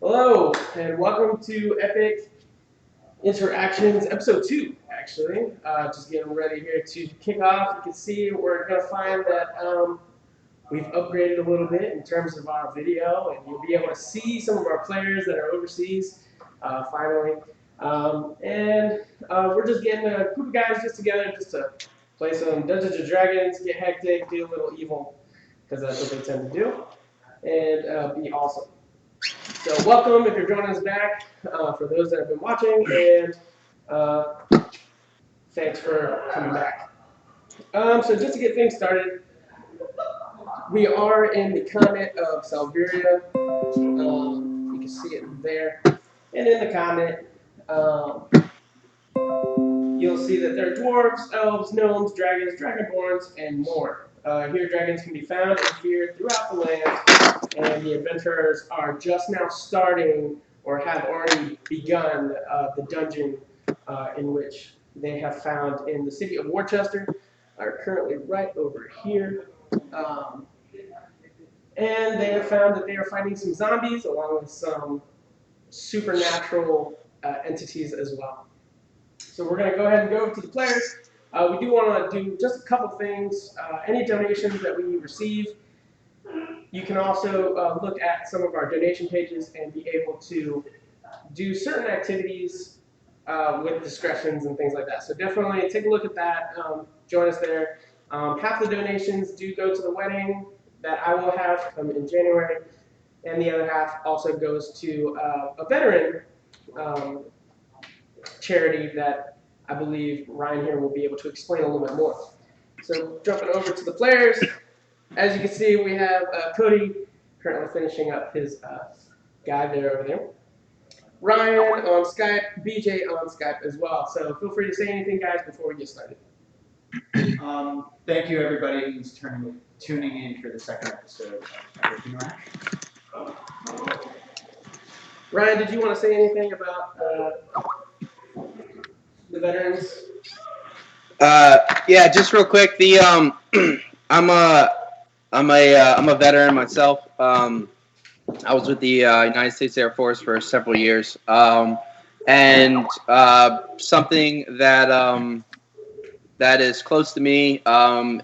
Hello, and welcome to Epic Interactions, episode 2, actually. Just getting ready here to kick off. You can see we're going to find that we've upgraded a little bit in terms of our video, and you'll be able to see some of our players that are overseas, finally. We're just getting a group of guys just together just to play some Dungeons & Dragons, get hectic, do a little evil, because that's what they tend to do, and be awesome. So welcome if you're joining us back, for those that have been watching, and thanks for coming back. So just to get things started, we are in the continent of Salveria. You can see it there. And in the continent, you'll see that there are dwarves, elves, gnomes, dragons, dragonborns, and more. Here, dragons can be found and feared throughout the land, and the adventurers are just now starting or have already begun the dungeon in which they have found in the city of Worcester, are currently right over here. And they have found that they are fighting some zombies along with some supernatural entities as well. So we're going to go ahead and go to the players. We do want to do just a couple things. Any donations that we receive, you can also look at some of our donation pages and be able to do certain activities with discretions and things like that. So definitely take a look at that. Join us there. Half the donations do go to the wedding that I will have in January, and the other half also goes to a veteran charity that I believe Ryan here will be able to explain a little bit more. So jumping over to the players, as you can see, we have Cody currently finishing up his guy there over there. Ryan on Skype, BJ on Skype as well. So feel free to say anything, guys, before we get started. Thank you, everybody who's tuning in for the second episode of Epic Interaction. Ryan, did you want to say anything about the veterans? Yeah, just real quick. The I'm a veteran myself. I was with the United States Air Force for several years, and something that is close to me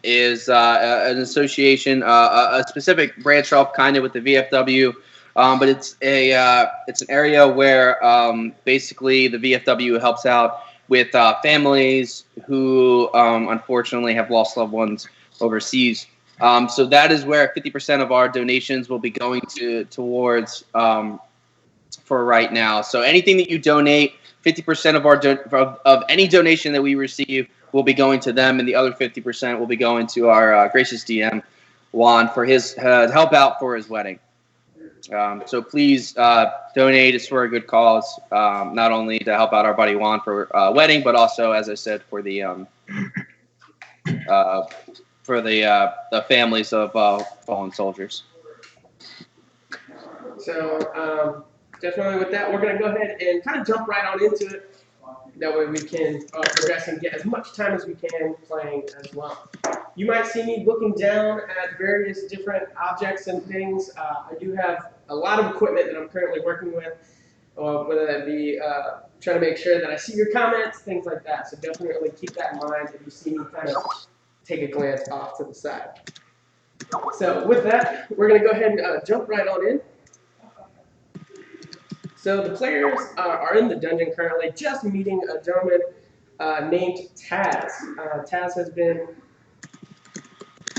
is an association, a specific branch off kind of with the VFW, but it's an area where basically the VFW helps out with families who unfortunately have lost loved ones overseas. So that is where 50% of our donations will be going towards for right now. So anything that you donate, 50% of any donation that we receive will be going to them, and the other 50% will be going to our gracious DM, Juan, for his help out for his wedding. So please donate. It's for a good cause, not only to help out our buddy Juan for wedding, but also, as I said, for the families of fallen soldiers. So definitely with that, we're going to go ahead and kind of jump right on into it. That way we can progress and get as much time as we can playing as well. You might see me looking down at various different objects and things. I do have a lot of equipment that I'm currently working with, whether that be trying to make sure that I see your comments, things like that. So definitely keep that in mind if you see me kind of take a glance off to the side. So with that, we're going to go ahead and jump right on in. So the players are in the dungeon currently, just meeting a gentleman named Taz. Taz has been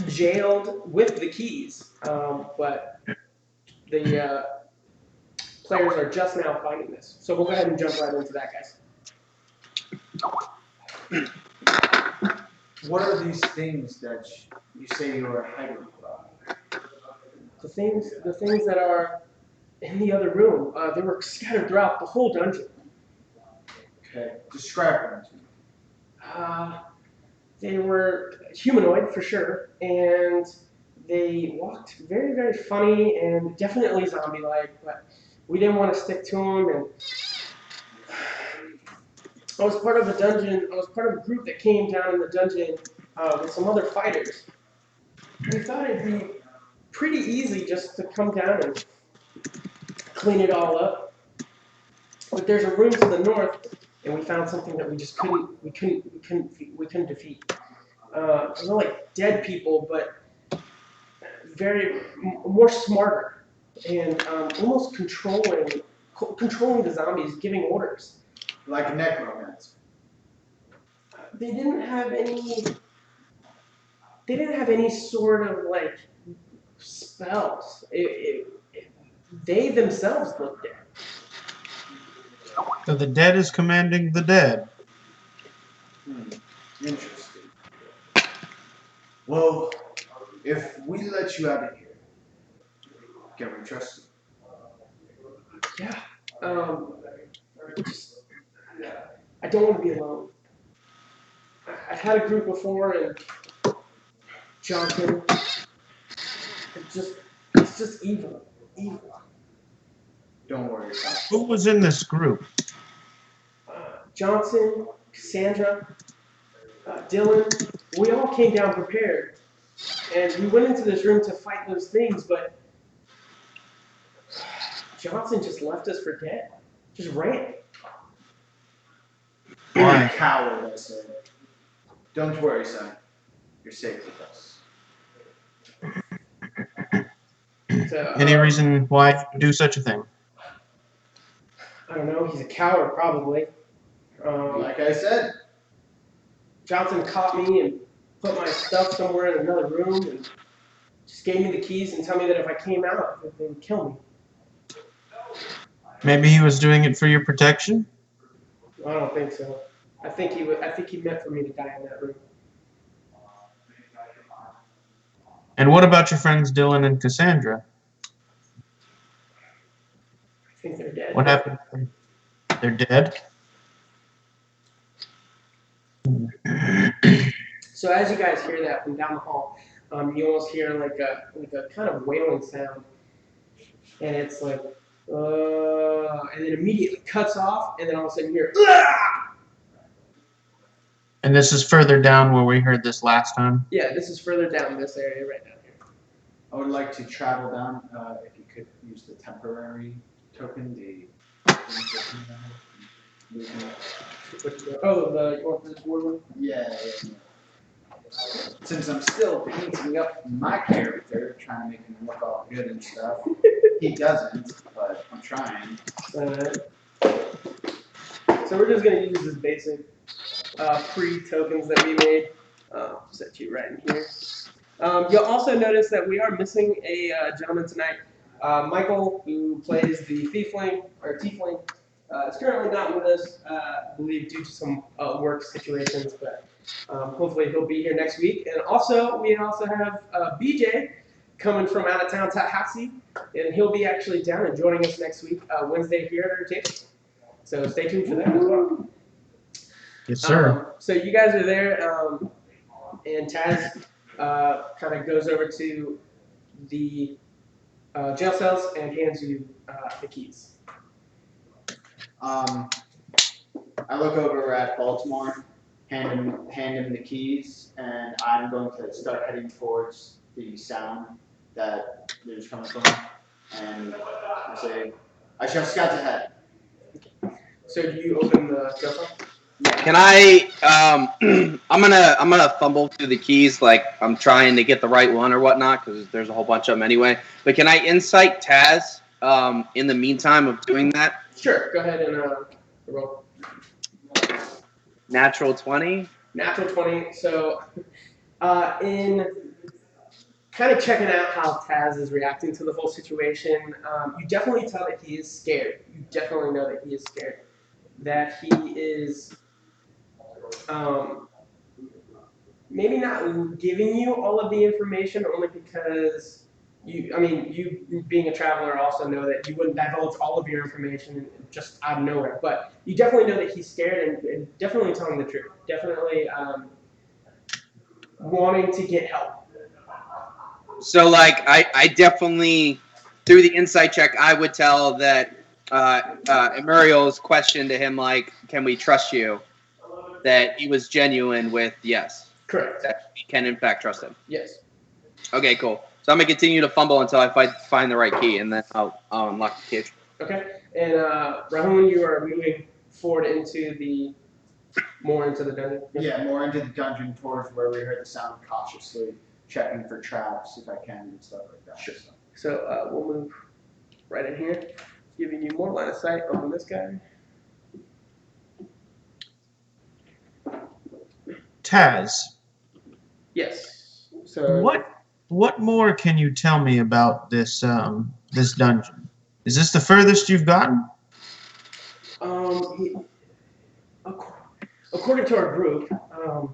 jailed with the keys, but the players are just now finding this. So we'll go ahead and jump right into that, guys. What are these things that you say you are hiding from? The things that are in the other room. They were scattered throughout the whole dungeon. Okay, describe them to me. They were humanoid for sure, and they walked very, very funny and definitely zombie-like, but we didn't want to stick to them. And I was part of a dungeon. I was part of a group that came down in the dungeon with some other fighters. We thought it'd be pretty easy just to come down and clean it all up. But there's a room to the north, and we found something that we just couldn't defeat. They're like dead people, but more smarter and almost controlling the zombies, giving orders. Like necromancer. They didn't have any. They didn't have any sort of like spells. They themselves looked dead. So the dead is commanding the dead. Interesting. Well, if we let you out of here, can we trust you? Yeah. I don't want to be alone. I had a group before, and Johnson. It's just evil. Don't worry about it. Who was in this group? Johnson, Cassandra, Dylan. We all came down prepared, and we went into this room to fight those things, but Johnson just left us for dead. Just ran. You're Why? a coward, I said. Don't worry, son. You're safe with us. So, Any reason why you would do such a thing? I don't know. He's a coward, probably. Like I said, Johnson caught me and put my stuff somewhere in another room and just gave me the keys and told me that if I came out, that they would kill me. Maybe he was doing it for your protection? I don't think so. I think he meant for me to die in that room. And what about your friends Dylan and Cassandra? I think they're dead. What happened to them? They're dead? So as you guys hear that from down the hall, you almost hear like a kind of wailing sound, and it's like, and then immediately cuts off, and then all of a sudden you hear, "Ah!" And this is further down where we heard this last time? Yeah, this is further down this area right down here. I would like to travel down, if you could use the temporary token, Oh, you want this board one? Yeah. Since I'm still painting up my character, trying to make him look all good and stuff. He doesn't, but I'm trying. So we're just gonna use this basic pre-tokens that we made. Set you right in here. You'll also notice that we are missing a gentleman tonight. Michael, who plays the Tiefling, is currently not with us, I believe due to some work situations, but hopefully he'll be here next week. And also, we also have BJ coming from out of town, Tallahassee, and he'll be actually down and joining us next week, Wednesday here at our table. So stay tuned for that as well. Yes, sir. So you guys are there, and Taz kind of goes over to the jail cells and hands you the keys. I look over at Baltimore, hand him the keys, and I'm going to start heading towards the sound that is coming from. And I say, I shall scout ahead. So do you open the jail cell? Can I? I'm gonna fumble through the keys, like I'm trying to get the right one or whatnot, because there's a whole bunch of them anyway. But can I insight Taz in the meantime of doing that? Sure. Go ahead and roll. Natural 20. Natural 20. So in kind of checking out how Taz is reacting to the whole situation, you definitely tell that he is scared. You definitely know that he is scared. That he is maybe not giving you all of the information only because you being a traveler also know that you wouldn't divulge all of your information just out of nowhere. But you definitely know that he's scared and definitely telling the truth. Definitely wanting to get help. So, like, I definitely, through the insight check, I would tell that Muriel's question to him, like, can we trust you? That he was genuine with yes. Correct. that we can in fact trust him. Yes. Okay, cool. So I'm gonna continue to fumble until I find the right key, and then I'll unlock the cage. Okay. And Rahun, you are moving forward more into the dungeon. Yeah, more into the dungeon towards where we heard the sound, cautiously checking for traps if I can and stuff like that. Sure. So we'll move right in here, giving you more line of sight on this guy. Taz, Yes. So what more can you tell me about this this dungeon? Is this the furthest you've gotten? According to our group,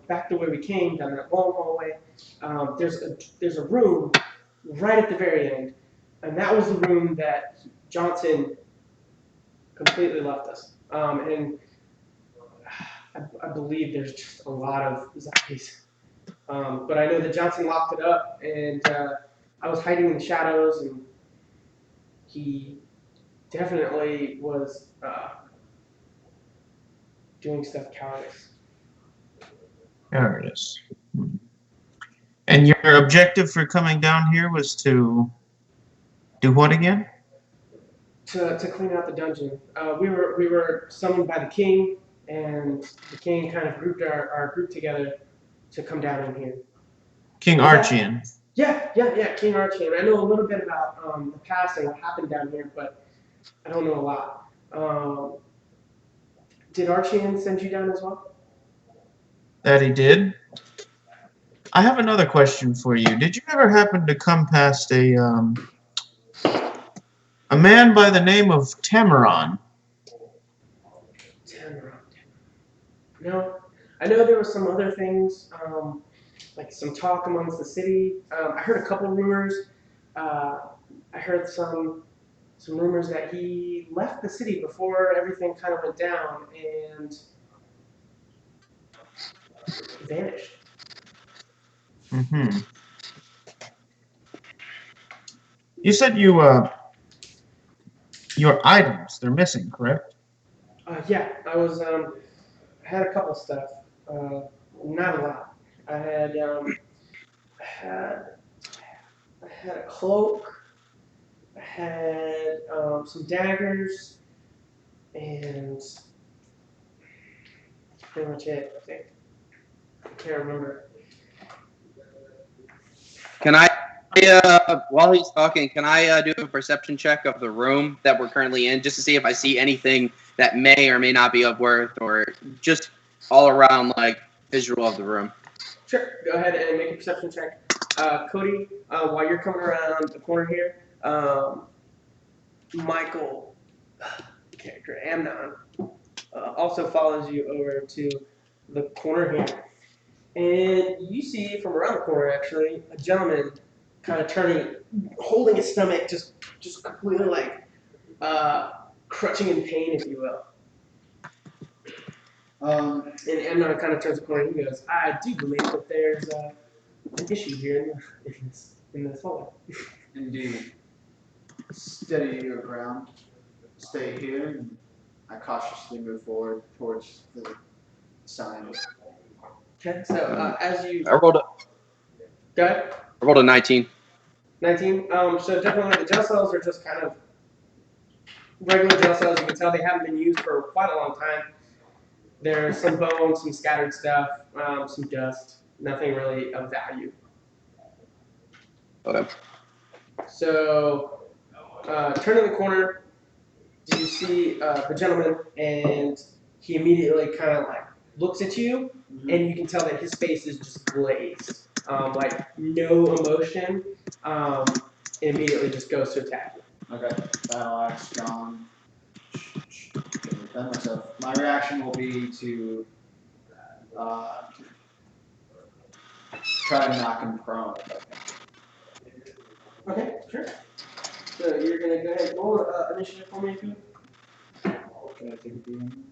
back the way we came down that long hallway, there's a room right at the very end, and that was the room that Johnson completely left us. And I believe there's just a lot of zombies. But I know that Johnson locked it up, and I was hiding in the shadows, and he definitely was doing stuff cowardice. Cowardice. And your objective for coming down here was to do what again? To clean out the dungeon. We were summoned by the king, and the king kind of grouped our group together to come down in here. King Archian. Yeah, King Archian. I know a little bit about the past and what happened down here, but I don't know a lot. Did Archian send you down as well? That he did. I have another question for you. Did you ever happen to come past a man by the name of Tamaron? Tamaron. No. I know there were some other things, like some talk amongst the city. I heard a couple rumors. I heard some rumors that he left the city before everything kind of went down and vanished. Mm-hmm. You said your items, they're missing, correct? Yeah, I had a couple stuff, not a lot. I had a cloak, I had some daggers, and pretty much it, I think. I can't remember. Can I, while he's talking, can I do a perception check of the room that we're currently in, just to see if I see anything that may or may not be of worth, or just all around like visual of the room? Sure, go ahead and make a perception check. Cody, while you're coming around the corner here, Michael, character Amnon, also follows you over to the corner here. And you see from around the corner, actually, a gentleman kind of turning, holding his stomach, just completely like crutching in pain, if you will. And Amnon kind of turns the corner and he goes, I do believe that there's an issue here in this hallway. Indeed. Steady your ground. Stay here, and I cautiously move forward towards the sign. Okay, so as you I rolled a 19. 19. So definitely the jail cells are just kind of regular jail cells. You can tell they haven't been used for quite a long time. There's some bones, some scattered stuff, some dust. Nothing really of value. Okay. So turning the corner, you see the gentleman, and he immediately kind of like looks at you, and you can tell that his face is just glazed, like no emotion. Immediately just goes to attack you. Okay, battle axe gone. Myself. My reaction will be to try to knock him prone. Okay, sure. So you're gonna go ahead and roll initiative for me, if you would. Can I take a beating?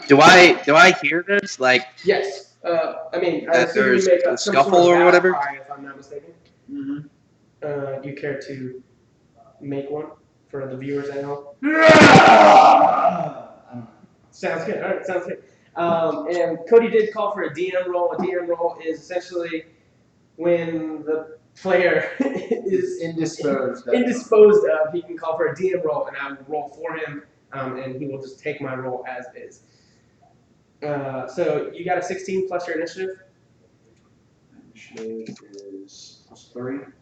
Do I hear this? Like, Yes. I mean, I that assume there's you make a some scuffle sort of or battle whatever? cry, if I'm not mistaken. Mm-hmm. Do you care to make one for the viewers at home? Sounds good. All right, sounds good. And Cody did call for a DM roll. A DM roll is essentially when the player is indisposed of, he can call for a DM roll, and I will roll for him, and he will just take my roll as is. So you got a 16 plus your initiative. Initiative is +3,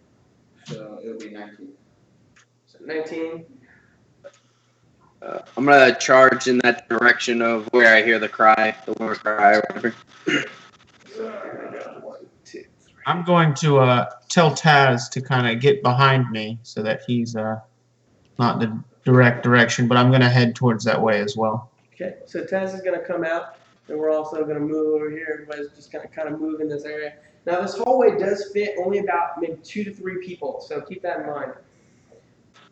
so it'll be 19. So 19. I'm gonna charge in that direction of where I hear the cry, the war cry, or whatever. 1, 2, 3. I'm going to tell Taz to kind of get behind me so that he's not the direct direction, but I'm going to head towards that way as well. Okay, so Tez is going to come out, and we're also going to move over here. Everybody's just going to kind of move in this area. Now, this hallway does fit only about maybe 2 to 3 people, so keep that in mind.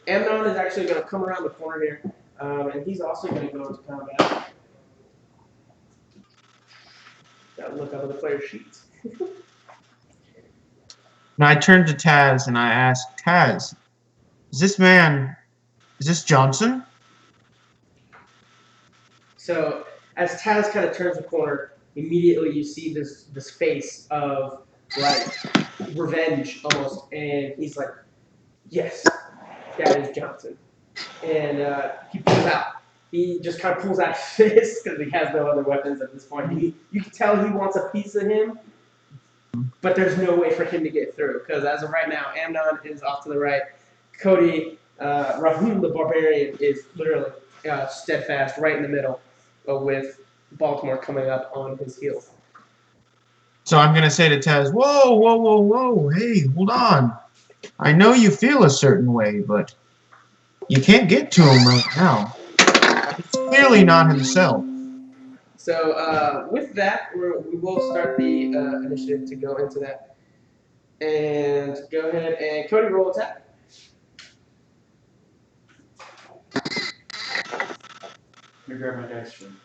Amnon is actually going to come around the corner here, and he's also going to go into combat. Got to look up at the player sheets. Now I turn to Taz and I ask, Taz, is this Johnson? So as Taz kind of turns the corner, immediately you see this face of like revenge almost, and he's like, "Yes, that is Johnson." And he pulls out. He just kind of pulls out his fist because he has no other weapons at this point. You can tell he wants a piece of him, but there's no way for him to get through because as of right now, Amnon is off to the right. Cody, Rahum the Barbarian is literally steadfast right in the middle with Baltimore coming up on his heels. So I'm going to say to Taz, whoa, whoa, whoa, whoa, hey, hold on. I know you feel a certain way, but you can't get to him right now. He's clearly not himself. So with that, we will start the initiative to go into that. And go ahead and Cody, roll attack. Let me grab my dice for him.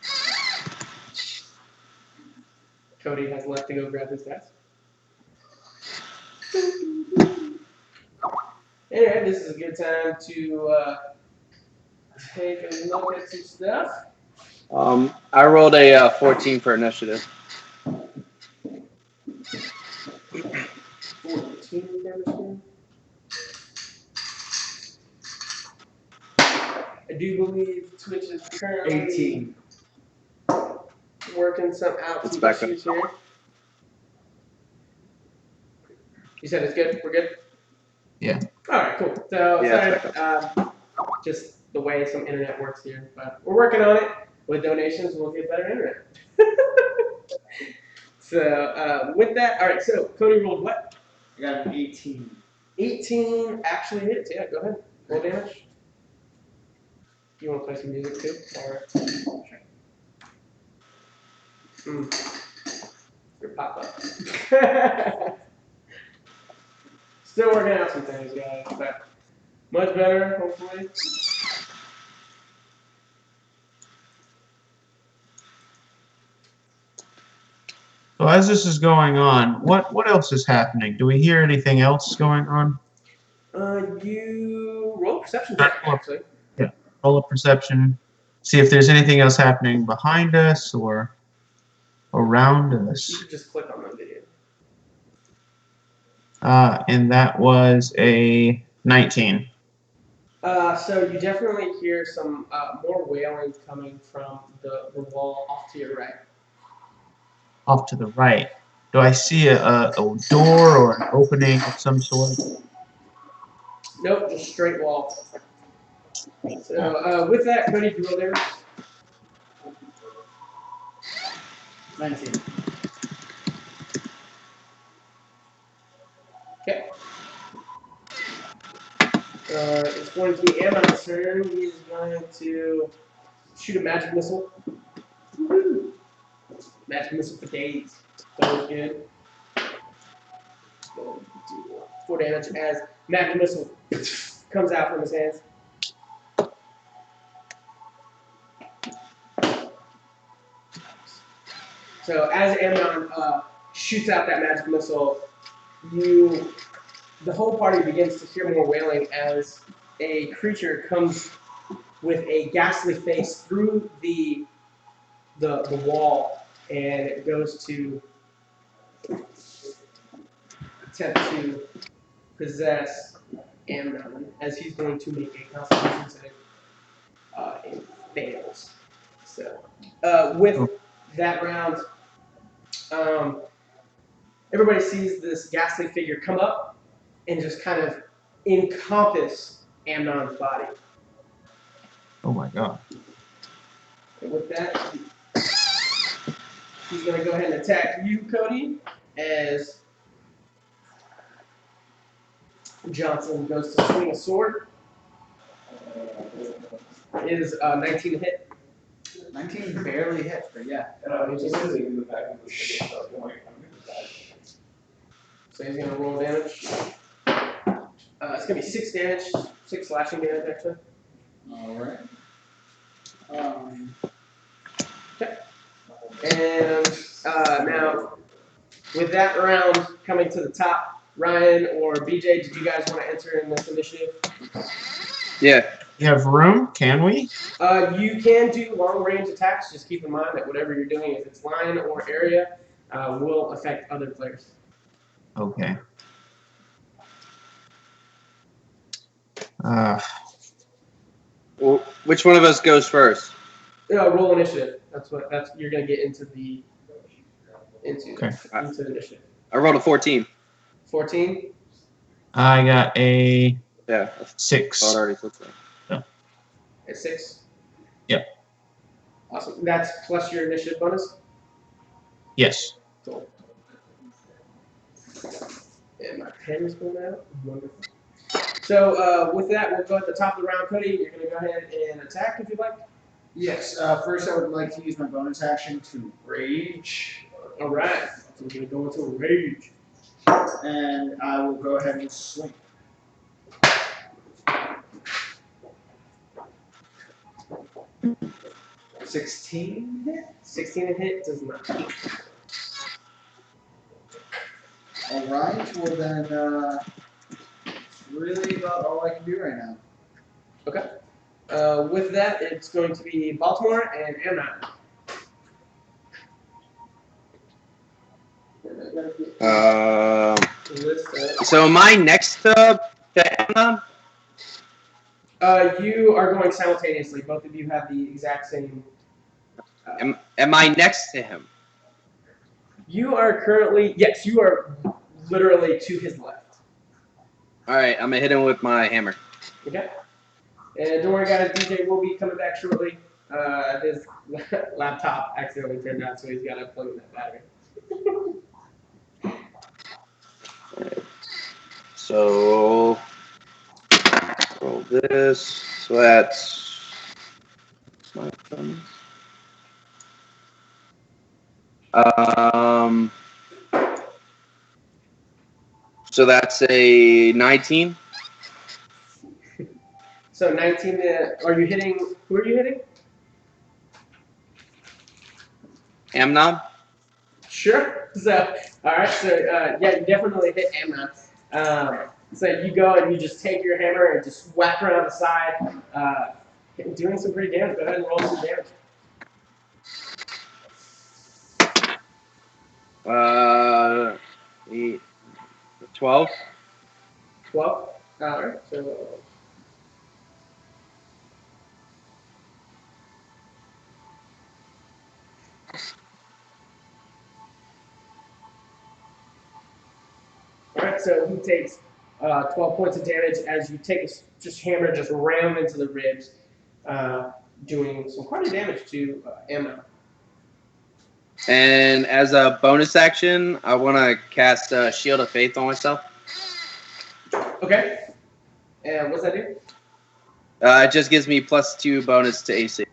Cody has left to go grab his dice. Anyway, this is a good time to take a look at some stuff. I rolled a 14 for initiative. 14 damage here. I do believe Twitch is currently 18. working some out It's some back issues here. You said it's good? We're good? Yeah. Alright, cool. So, Yeah, sorry, just the way some internet works here. But we're working on it. With donations, we'll get better internet. So, with that, alright, so Cody rolled what? I got an 18. 18 actually hits. Yeah, go ahead. Roll damage. You want to play some music too? Alright. Your pop up. Still working out some things, guys, but much better, hopefully. So as this is going on, what else is happening? Do we hear anything else going on? You roll perception check, actually. Yeah, roll a perception. See if there's anything else happening behind us or around You us. should just click on that video. And that was a 19. So you definitely hear some more wailing coming from the wall off to your right. Off to the right. Do I see a door or an opening of some sort? Nope, just straight wall. So with that, Cody, if you roll there. 19. Okay. It's going to be Ammon's turn. He's going to shoot a magic missile. Woo-hoo. Magic missile for days. That was good. Going to do 4 damage as magic missile comes out from his hands. So as Amnon shoots out that magic missile, the whole party begins to hear more wailing as a creature comes with a ghastly face through the the wall, and it goes to attempt to possess Amnon as he's going to make a Constitution save. It fails. So with that round, everybody sees this ghastly figure come up and just kind of encompass Amnon's body. Oh my god. And with that, he's going to go ahead and attack you, Cody, as Johnson goes to swing a sword. It is 19 to hit. 19 barely hits, but yeah. So he's going to roll damage. It's going to be 6 damage, 6 slashing damage, actually. Alright. And now, with that round coming to the top, Ryan or BJ, did you guys want to enter in this initiative? Yeah. You have room? Can we? You can do long range attacks. Just keep in mind that whatever you're doing, if it's line or area, will affect other players. Okay. Well, which one of us goes first? Roll initiative. That's you're gonna get into the Okay. into the initiative. I rolled a 14. 14. I got a Yeah. 6. I already took that. At 6. Yep. Awesome. That's plus your initiative bonus. Yes. Cool. And my pen is going out. Wonderful. So with that, we'll go at the top of the round, Cody. You're going to go ahead and attack if you'd like. Yes, first I would like to use my bonus action to rage. All right. So we're going to go into rage. And I will go ahead and swing. $16 hit? 16 to hit does not hit. Alright, well then, it's really about all I can do right now. Okay. With that, it's going to be Baltimore and Amnon. So am I next to Amnon? You are going simultaneously. Both of you have the exact same. Am I next to him? You are currently, yes, you are literally to his left. All right, I'm gonna hit him with my hammer. Okay. And don't worry, guys. DJ will be coming back shortly. His laptop accidentally turned out, so he's got to plug in that battery. So roll this. So that's my thumbs. So that's a 19. So 19. Are you hitting? Who are you hitting? Amnon. Sure. So all right. So yeah, you definitely hit Amnon. So you go and you just take your hammer and just whack around the side, doing some pretty damage. Go ahead and roll some damage. 12. 12. All right. So. All right, so he takes 12 points of damage as you take just hammer, just ram into the ribs, doing some quite a damage to Amnon. And as a bonus action, I want to cast Shield of Faith on myself. Okay. And what's that do? It just gives me +2 bonus to AC.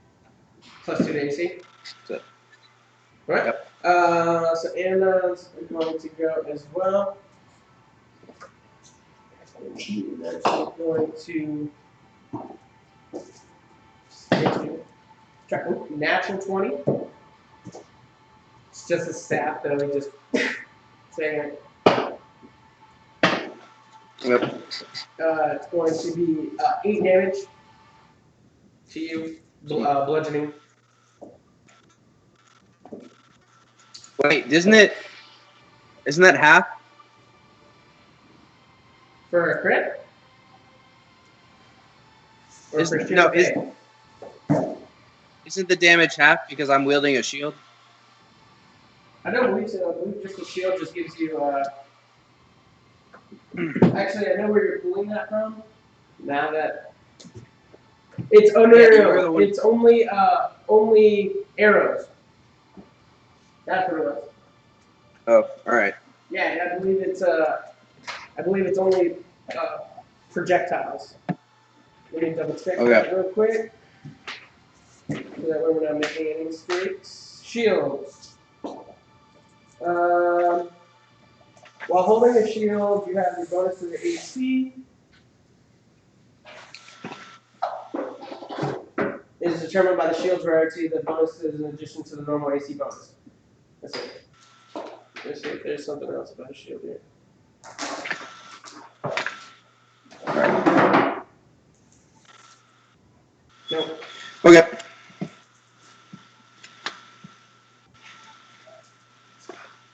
+2 to AC. That's it. All right. Yep. So Amnon's going to go as well. That's going to natural 20. It's just a staff that I just saying. Yep. It's going to be 8 damage to you, bludgeoning. Wait, isn't it? Isn't that half? For a crit? Or for Isn't, shield no, day? isn't the damage half because I'm wielding a shield? I don't believe so. I believe just the shield just gives you. Actually, I know where you're pulling that from. Now that it's oh no, Yeah, you no, were the no. one- It's only arrows. That's what it was. Oh, all right. Yeah, I believe it's only projectiles. Let me double check Okay. that real quick. So that way we're not making any mistakes. Shields. While holding a shield, you have your bonus to the AC. It is determined by the shield's rarity. The bonus is in addition to the normal AC bonus. That's it. Let's see if there's something else about a shield here. Nope. Okay.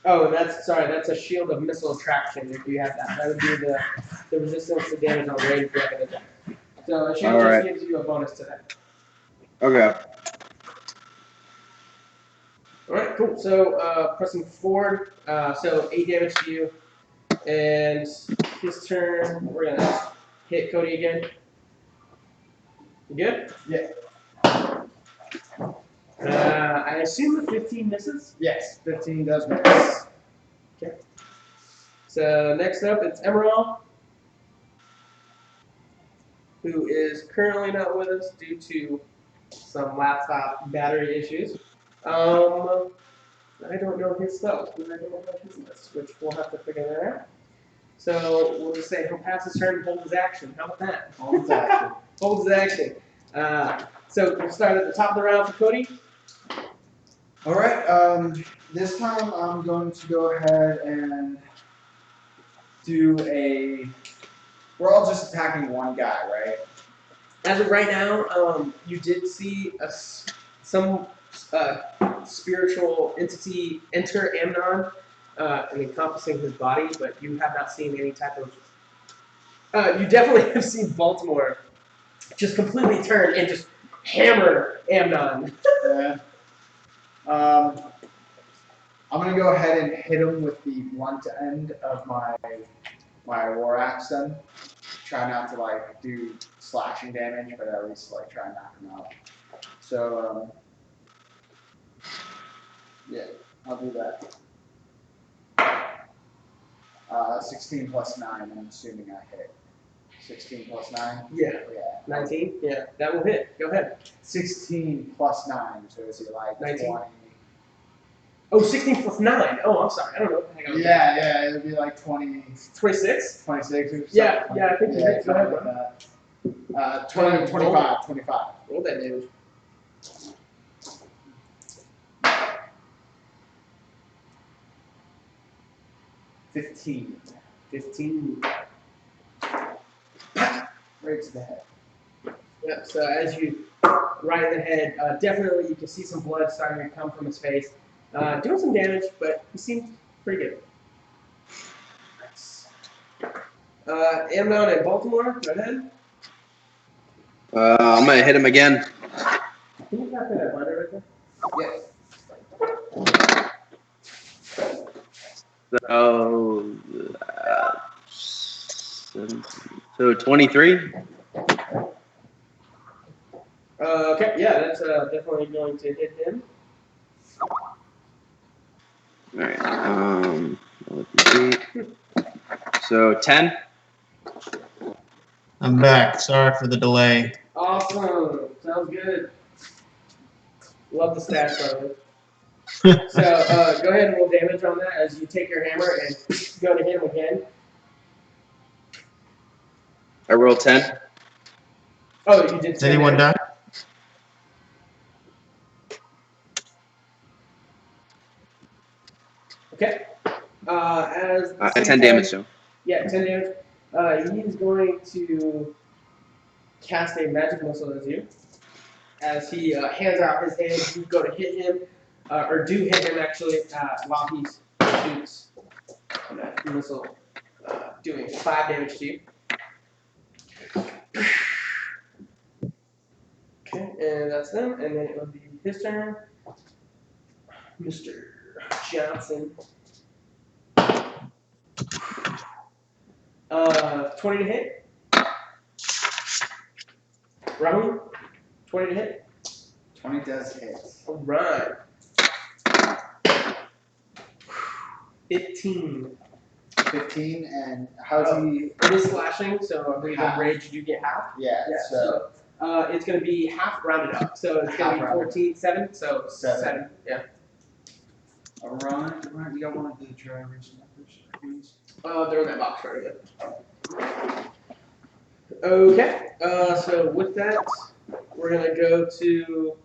Oh, that's a shield of missile attraction. If you have that, that would be the resistance to damage on range weapon attack. So a shield Alright. just gives you a bonus to that. Okay. All right, cool. So pressing forward, so 8 damage to you, and his turn. We're gonna hit Cody again. You good? Yeah. I assume the 15 misses. Yes, 15 does miss. Okay. So next up, it's Emerald, who is currently not with us due to some laptop battery issues. I don't know his spells because I don't know his list, which we'll have to figure that out. So we'll just say he'll pass his turn and hold his action. How about that? Hold his action. Holds his action. So we'll start at the top of the round for Cody. All right. This time I'm going to go ahead and do a. We're all just attacking one guy, right? As of right now, you did see some spiritual entity enter Amnon and encompassing his body, but you have not seen any type of. You definitely have seen Baltimore just completely turn and just hammer Amnon. Yeah. I'm gonna go ahead and hit him with the blunt end of my war axe then. Try not to like do slashing damage, but at least like try and knock him out. So yeah, I'll do that. 16 plus 9, I'm assuming I hit. 16 plus 9? Yeah. Yeah. 19? Yeah, that will hit. Go ahead. 16 plus 9, so is it like 19? 20? Oh, 16 plus 9. Oh, I'm sorry. I don't know what the heck I was doing. Yeah, it would be like 20, 26? 26 or something. Yeah, I think you yeah, hit. Go ahead, something bro. like that. 20, 25, 25. Roll that damage. 15. 15. Right to the head. Yep, so as you right in the head, definitely you can see some blood starting to come from his face. Doing some damage, but he seems pretty good. Amnon and Baltimore, go ahead. I'm gonna hit him again. Can you tap in that binder right there? Yes. So 23. Okay, yeah, that's definitely going to hit him. All right. So 10. I'm back. Sorry for the delay. Awesome. Sounds good. Love the stats of it. So go ahead and roll damage on that as you take your hammer and go to hit him again. I rolled 10. Oh, you did. Does anyone die? Okay. As the same 10 damage. So. Yeah, 10 damage. He's going to cast a magic missile as you. As he hands out his hand, you go to hit him. or do hit him actually while he shoots that missile, doing 5 damage to you. Okay, and that's them, and then it will be his turn. Mr. Johnson. 20 to hit. Rahul, 20 to hit. 20 does hit. All right. 15. 15, and how's he? It is slashing, so I believe in Half. rage you get half. Yeah, so It's going to be half rounded up, so it's going to be Half rounded. 14, 7, so 7. Yeah. Ryan, you got one of the drivers numbers, please. They're in that box right there. Okay, so with that, we're gonna go to,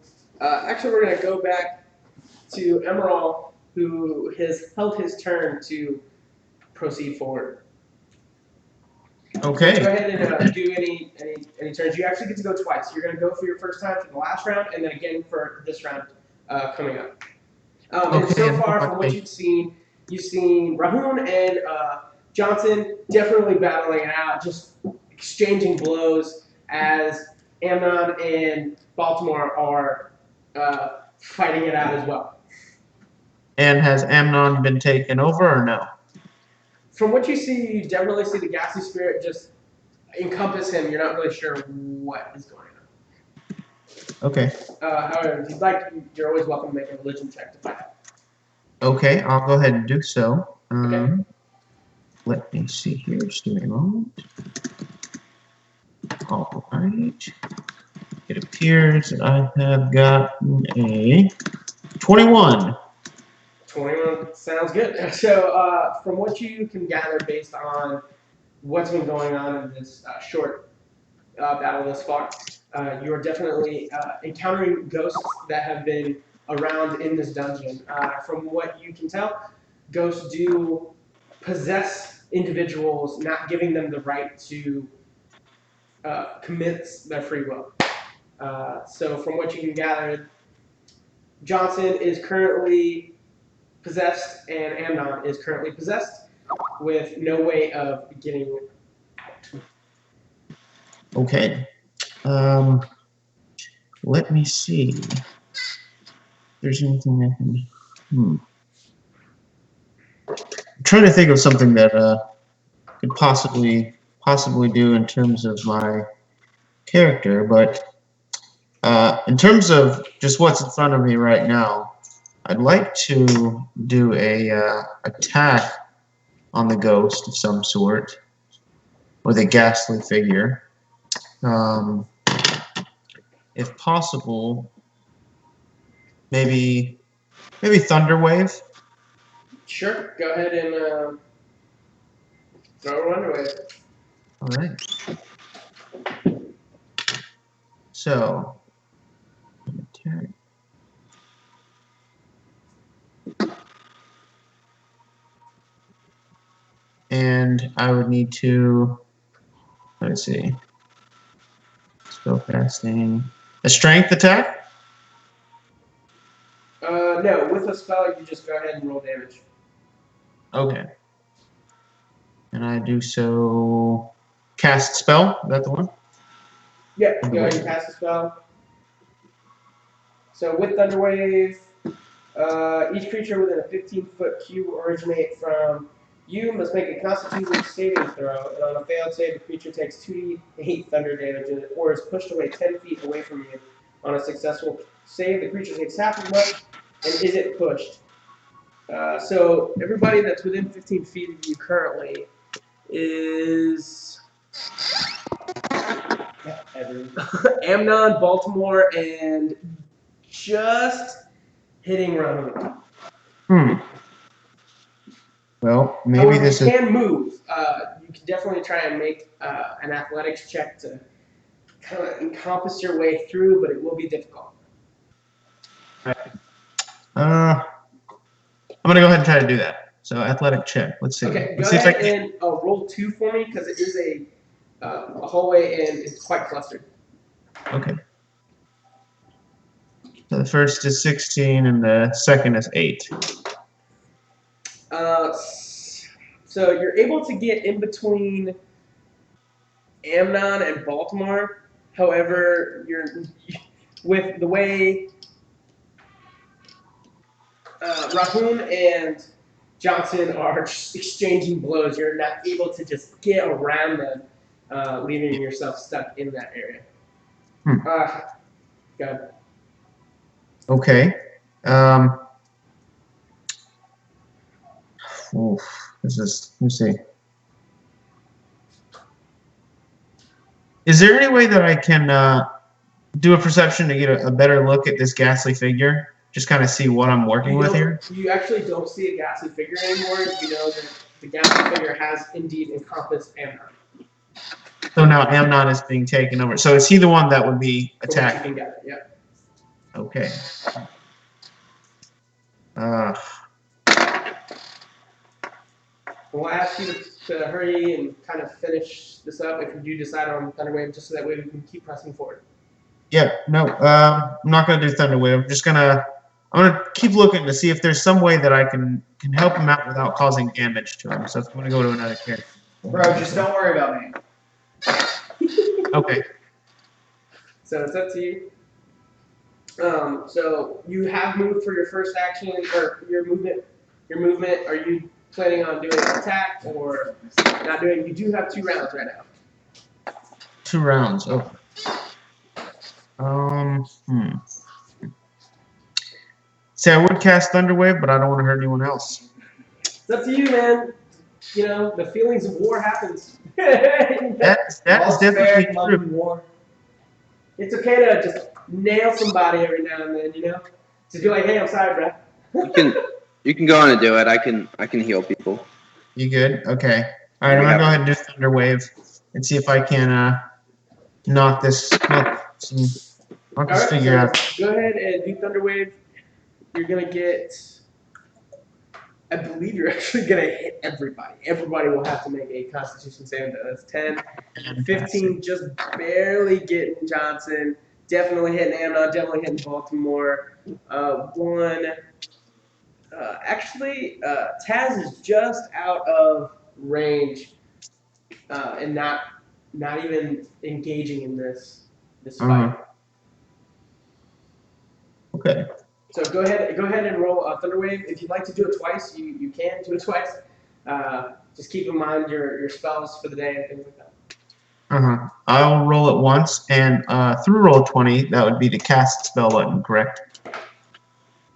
actually we're gonna go back to Emerald, who has held his turn to proceed forward. Go Okay. ahead and do any turns. You actually get to go twice. You're gonna go for your first time for the last round, and then again for this round coming up. And Okay, so far, from what okay. you've seen Rahun and Johnson definitely battling it out, just exchanging blows as Amnon and Baltimore are fighting it out as well. And has Amnon been taken over or no? From what you see, you definitely see the Ghastly Spirit just encompass him. You're not really sure what is going on. Okay. However, if you'd like, you're always welcome to make a religion check to find out. Okay, I'll go ahead and do so. Okay. Let me see here. Just give me a moment. All right. It appears that I have gotten a 21. 21 sounds good. So, from what you can gather based on what's been going on in this short battle thus far, you are definitely encountering ghosts that have been around in this dungeon. From what you can tell, ghosts do possess individuals, not giving them the right to commit their free will. So, from what you can gather, Johnson is currently possessed, and Amnon is currently possessed, with no way of getting out. Okay. Let me see. If there's anything I can. I'm trying to think of something that could possibly do in terms of my character, but in terms of just what's in front of me right now, I'd like to do a attack on the ghost of some sort, or the ghastly figure. If possible, maybe Thunderwave. Sure, go ahead and throw a Wonderwave. All right. So, attack. And I would need to, let's see, spellcasting, a strength attack? No, with a spell, you just go ahead and roll damage. Okay. And I do so, cast spell, is that the one? Yeah, go ahead and cast the spell. So with Thunderwave, each creature within a 15-foot cube originate from you must make a Constitution saving throw, and on a failed save, the creature takes 2d8 thunder damage or is pushed away 10 feet away from you. On a successful save, the creature takes half as much and isn't pushed. So everybody that's within 15 feet of you currently is Amnon, Baltimore, and just hitting Rahun. Well, maybe However, this you is. can move. You can definitely try and make an athletics check to kind of encompass your way through, but it will be difficult. I'm gonna go ahead and try to do that. So athletic check. Let's see. Okay, go Let's see if I ahead can. and roll 2 for me because it is a hallway and it's quite clustered. Okay. So the first is 16 and the second is 8. So you're able to get in between Amnon and Baltimore. However, you're with the way Rahun and Johnson are just exchanging blows. You're not able to just get around them, leaving yourself stuck in that area. Good. Okay. Oof, this is, let me see. Is there any way that I can do a perception to get a better look at this ghastly figure? Just kind of see what I'm working with here? You actually don't see a ghastly figure anymore. You know that the ghastly figure has indeed encompassed Amnon. So now Amnon is being taken over. So is he the one that would be From what attacked? you can gather, yeah. Okay. We'll ask you to hurry and kind of finish this up if you do decide on Thunderwave, just so that way we can keep pressing forward. Yeah, no, I'm not gonna do Thunderwave. I'm gonna keep looking to see if there's some way that I can help him out without causing damage to him. So if you want to go to another character. Bro, just don't worry about me. Okay. So it's up to you. So you have moved for your first action or your movement. Are you planning on doing an attack or not doing? You do have 2 rounds right now. 2 rounds. Oh. See, I would cast Thunderwave, but I don't want to hurt anyone else. It's up to you, man. You know, the feelings of war happens. That is definitely true. War. It's okay to just nail somebody every now and then, you know? Just be like, hey, I'm sorry, bro. You can go on and do it. I can heal people. You good? Okay. All right, I'm gonna go ahead and do Thunderwave and see if I can knock this figure out. Go ahead and do Thunderwave. You're gonna get. I believe you're actually gonna hit everybody. Everybody will have to make a Constitution saving throw. That's 10. 15, just barely getting Johnson. Definitely hitting Amnon. Definitely hitting Baltimore. 1. Actually, Taz is just out of range and not even engaging in this fight. Okay. So go ahead and roll a Thunderwave. If you'd like to do it twice, you can do it twice. Just keep in mind your spells for the day and things like that. I'll roll it once, and through roll 20, that would be the cast spell button, correct?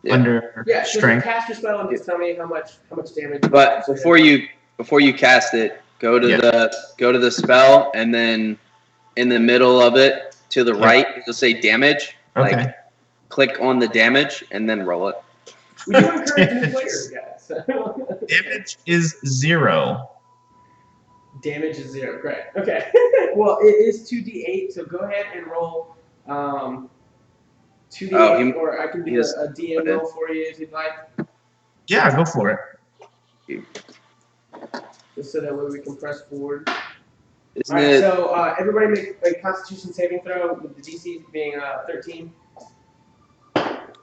Yeah. Under strength. Just cast your spell and just tell me how much damage. But before you cast it, go to the spell, and then in the middle of it to the right, you'll say damage. Okay. Like, click on the damage and then roll it. We do encourage new players, guys. Damage is 0. Damage is 0. Great. Okay. Well, it is 2d8, so go ahead and roll 2d8, or I can do a DM roll for you if you'd like. Yeah, go for it. Just so that way we can press forward. Isn't All right, it? so everybody make a Constitution saving throw with the DC being 13.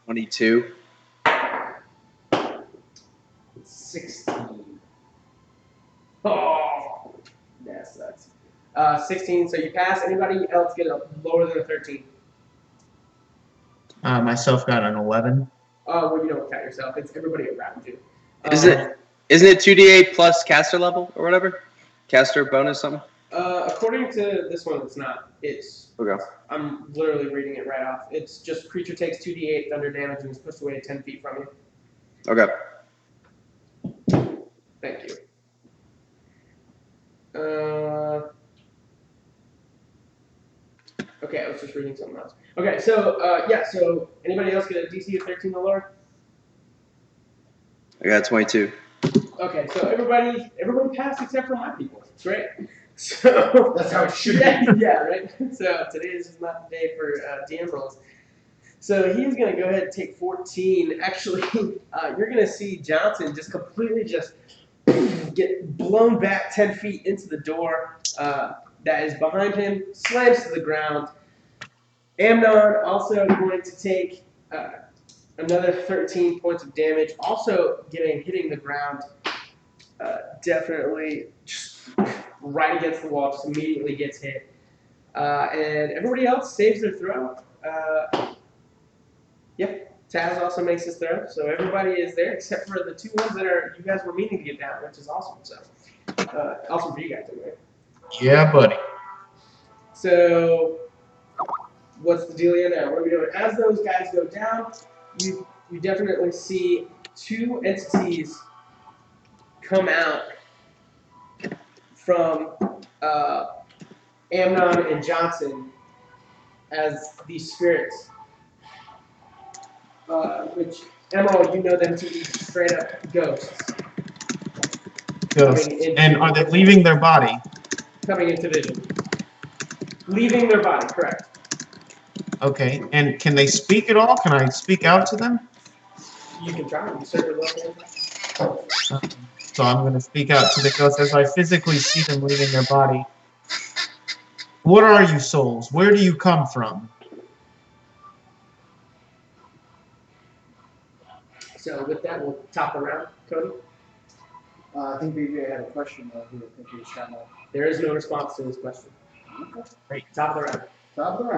22. 16. Oh, that sucks. 16, so you pass. Anybody else get a lower than a 13? Myself got an 11. Well, you don't count yourself. It's everybody around you. Isn't it 2d8 plus caster level or whatever? Caster bonus something? According to this one, it's not. It's. Okay. I'm literally reading it right off. It's just creature takes 2d8 thunder damage and is pushed away 10 feet from you. Okay. Thank you. Okay, I was just reading something else. Okay, so so anybody else get a DC of 13 or lower? I got 22. Okay, so everybody passed except for my people. That's right. So That's how it should be. yeah, right. So today is just not the day for DM rolls. So he's gonna go ahead and take 14. Actually, you're gonna see Johnson just completely get blown back 10 feet into the door that is behind him, slams to the ground. Amnon also going to take Another 13 points of damage. Also hitting the ground. Definitely just right against the wall. Just immediately gets hit. And everybody else saves their throw. Yep. Taz also makes his throw. So everybody is there except for the two ones that you guys were meaning to get down, which is awesome. So awesome for you guys anyway. Yeah, buddy. So what's the dealio now? What are we doing? As those guys go down, you definitely see two entities come out from Amnon and Johnson as these spirits. Which Emerald, you know them to be straight up ghosts. Ghosts. And are they leaving their body? Coming into vision. Leaving their body, correct. Okay. And can they speak at all? Can I speak out to them? You can try. You certainly will. So I'm going to speak out to the ghosts as I physically see them leaving their body. What are you souls? Where do you come from? So with that, we'll top the round. Cody? I think BJ had a question though. I think he was trying to. There is no response to this question. Okay. Top of the round. Top of the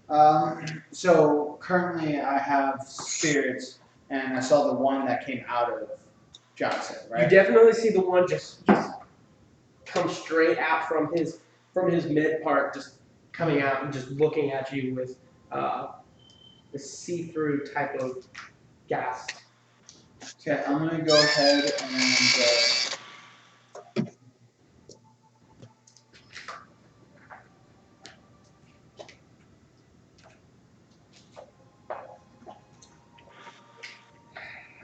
round. So currently I have spirits, and I saw the one that came out of Johnson, You right? definitely see the one just come straight out from his mid part, just coming out and just looking at you with the see-through type of gas. Okay, I'm gonna go ahead and.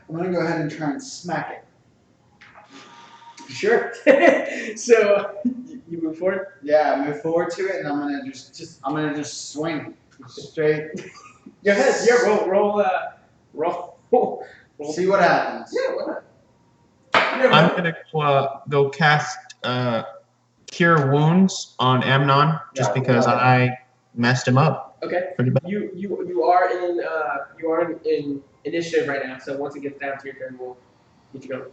I'm gonna go ahead and try and smack it. Sure. So you move forward. Yeah, move forward to it, and I'm gonna just swing straight. Go ahead. Yeah, roll. See what happens. Yeah, why not? I'm going to go cast Cure Wounds on Amnon just because I messed him up Okay. pretty bad. You are in initiative right now. So once it gets down to your turn, we'll get you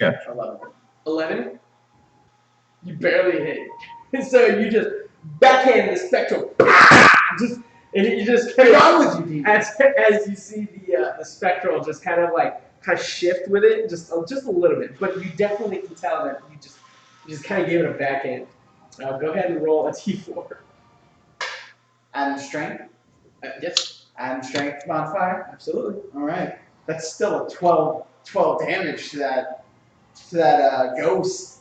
going. 11. You barely hit. So you just backhand the spectral. And you just kind What's wrong with you, as you see the spectral just kind of shift with it just a little bit, but you definitely can tell that you just kind of gave it a backhand. Go ahead and roll a t4. Adding strength. Yes, Adding strength modifier. absolutely. All right. That's still a 12 damage to that ghost.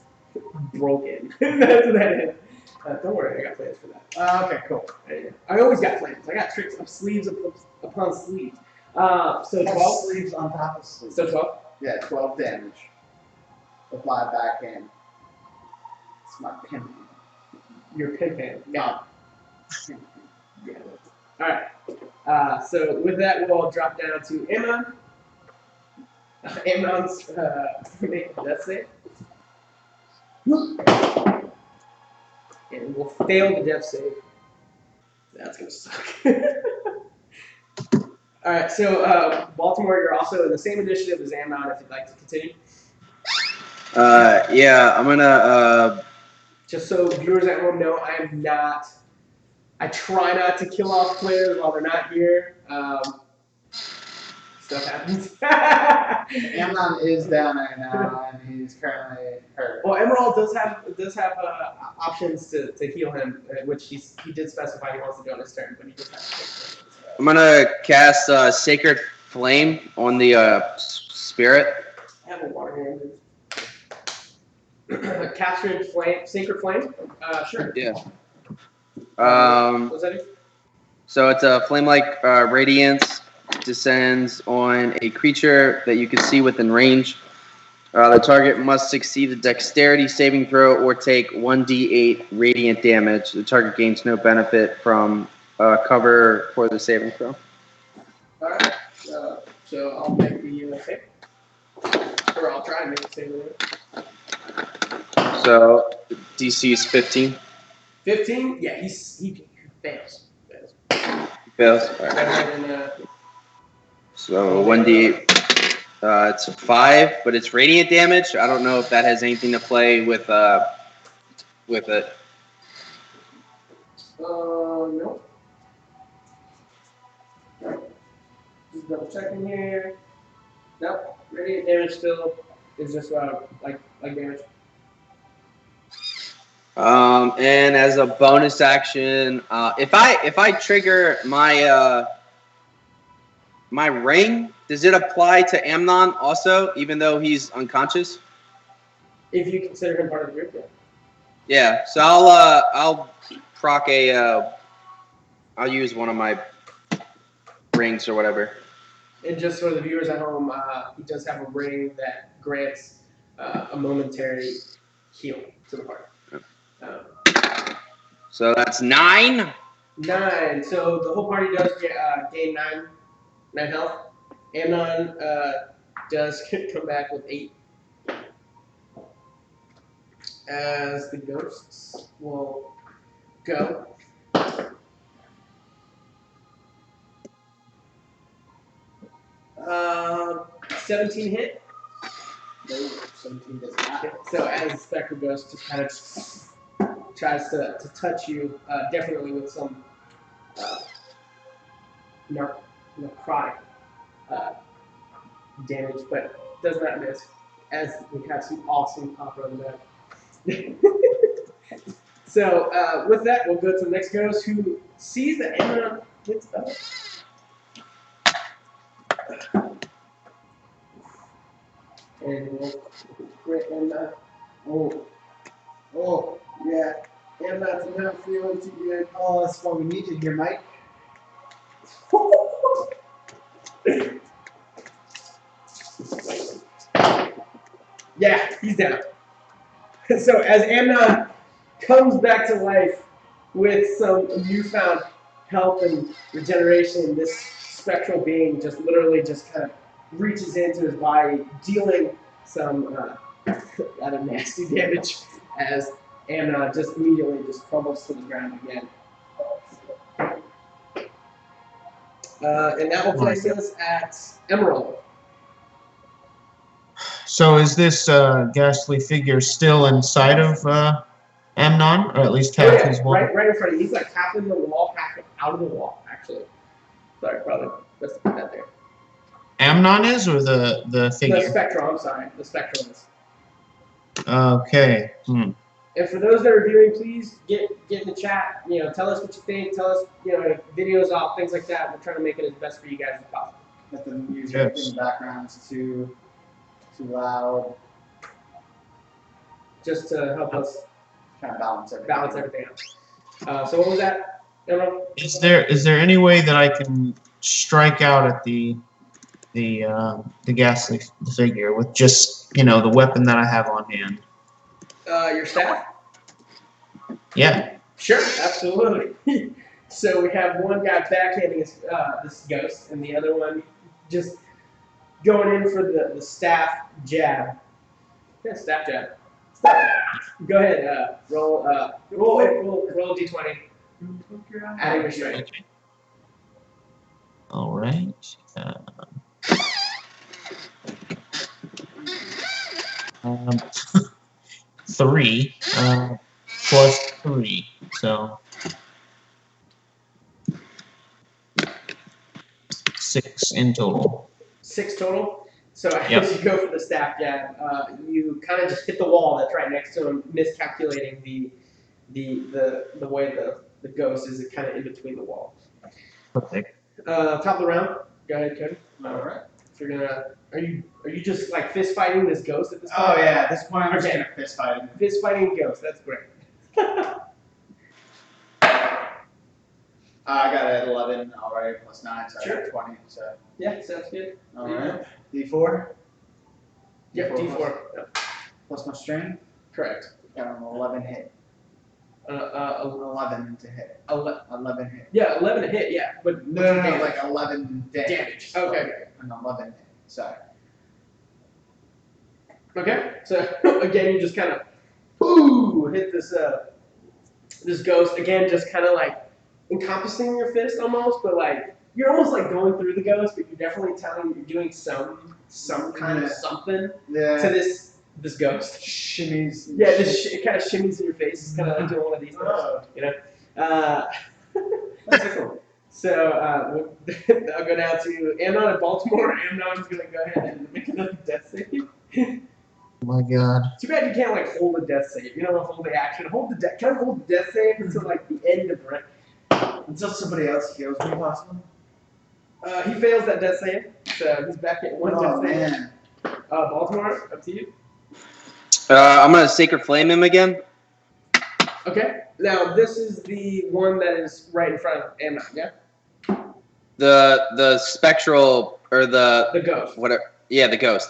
Broken. That's what that is. Don't worry, I got plans for that. Okay, cool. I always got plans. I got tricks up sleeves upon sleeves. So 12. Sleeves on top of sleeves. So 12. Yeah, 12 damage. With my backhand. It's my pin. Your pin hand. No. Yeah. All right. So with that, we'll all drop down to Amnon. Amnon's make a death save. And we'll fail the death save. That's gonna suck. All right. So Baltimore, you're also in the same initiative as Amnon. If you'd like to continue. Yeah, I'm gonna. Just so viewers at home know, I try not to kill off players while they're not here. Stuff happens. Amnon is down there now, and he's currently hurt. Well, Emerald does have options to heal him, which he did specify he wants to do on his turn, but he just has to take it. I'm gonna cast Sacred Flame on the spirit. I have a water here. Captured flame, sacred flame. Sure. Yeah. What's that do? So it's a flame-like radiance descends on a creature that you can see within range. The target must succeed a dexterity saving throw or take 1d8 radiant damage. The target gains no benefit from cover for the saving throw. All right. So I'll make the save, or I'll try and make the save. So DC is 15. 15. Yeah, he fails. Fails. All Go right. ahead and So 1d. It's a 5, but it's radiant damage. I don't know if that has anything to play with it. No. Just double checking here. Nope. Radiant damage still is just like damage. And as a bonus action, if I trigger my my ring, does it apply to Amnon also, even though he's unconscious? If you consider him part of the group, yeah. Yeah. So I'll proc I'll use one of my rings or whatever. And just for the viewers at home, he does have a ring that grants a momentary heal to the party. So that's 9. 9. So the whole party does get, gain 9 health. Amnon does come back with 8. As the ghosts will go. 17 hit. No, 17 does not. So as Spectre Ghost just kind of tries to touch you, definitely with some necrotic damage, but does not miss. As we have some awesome copper on the back. So with that, we'll go to the next ghost who sees that Amnon hits up. And we'll crit Amnon. Oh, yeah. Amnon's not feeling too good. Oh, that's what we need to hear, Mike. Yeah, he's down. So as Amnon comes back to life with some newfound health and regeneration, this spectral being just literally just kind of reaches into his body, dealing some rather nasty damage as Amnon just immediately just crumbles to the ground again. And that will place us at Emerald. So is this ghastly figure still inside of Amnon, or at least half his wall? Right in front of you. He's like half in the wall, half out of the wall, actually. Sorry, probably best to put that there. Amnon is, or the figure? The Spectral, I'm sorry. The Spectral is. Okay. And for those that are viewing, please get in the chat. You know, tell us what you think. Tell us, you know, if videos off, things like that. We're trying to make it as best for you guys as possible. Let the music in the background's too loud. Just to help us Kind of balance everything. out. So what was that, Emma? Is there any way that I can strike out at the ghastly figure with just, you know, the weapon that I have on hand? Your staff? Yeah. Sure, absolutely. So we have one guy backhanding this ghost, and the other one just going in for the staff jab. Yeah, staff jab. Go ahead. Roll a d20. Adding restraint. All right. 3 plus 3, so 6 in total. 6 total. So as Yep. you go for the staff jab, you kind of just hit the wall that's right next to him, miscalculating the way the ghost is kind of in between the walls. Perfect. Top of the round. Go ahead, Cody. All right. If you're gonna, are you just like fist fighting this ghost at this point? Oh yeah, at this point I'm just Okay. gonna fist fight him. Fist fighting ghost. That's great. I got an 11 already, plus 9, so I Sure. got 20. So Yeah, sounds good. all right. D4. Yep, D4. plus- Yep. Plus my strain. Correct. Got an 11 hit. 11 to hit. 11 hit. Yeah, 11 to hit. Yeah, but No, damage. like 11 damage. Okay. An 11 hit. Sorry. Okay, so again, you just kind of hit this this ghost again, just kind of like encompassing your fist almost, but like you're almost like going through the ghost, but you're definitely telling you're doing some kind of something to Yeah. this ghost. Shimmies. Yeah, it kind of shimmies in your face. It's kind of like doing one of these things, you know. That's cool. So I'll go down to Amnon in Baltimore. Amnon's gonna go ahead and make another death save. Oh my god. Too bad you can't like hold a death save. You know, hold the action. Hold the death. Can I hold the death save until like the end of it? Until somebody else heals me, possibly. He fails that death save, so he's back at one Oh death save. man. Baltimore, up to you. I'm gonna Sacred Flame him again. Okay. Now this is the one that is right in front of Amnon. Yeah. The spectral or The ghost. whatever. Yeah, the ghost.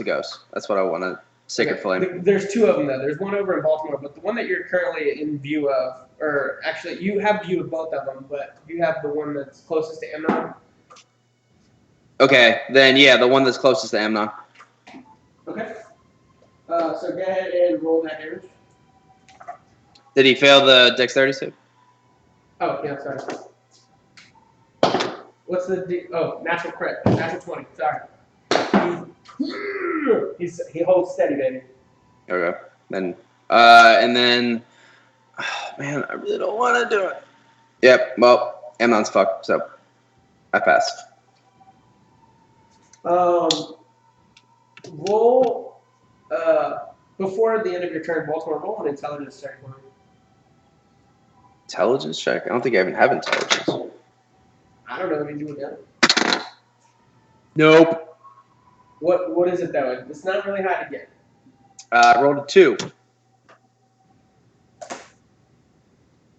That's what I want to Sacred Okay. Flame. There's two of them though. There's one over in Baltimore, but the one that you're currently in view of, or actually you have view of both of them, but you have the one that's closest to Amnon. Okay, then yeah, the one that's closest to Amnon. Okay. So go ahead and roll that damage. Did he fail the Dexterity save? Oh yeah, sorry. What's the natural crit, natural 20. Sorry. He holds steady, baby. Okay. Then and then man, I really don't want to do it. Yep. Well, Amnon's fucked, so I passed. Roll before the end of your turn, Baltimore. Roll an intelligence check for me. Intelligence check? I don't think I even have intelligence. I don't know what you do with that. Nope. What is it though? It's not really high to get. I rolled a 2.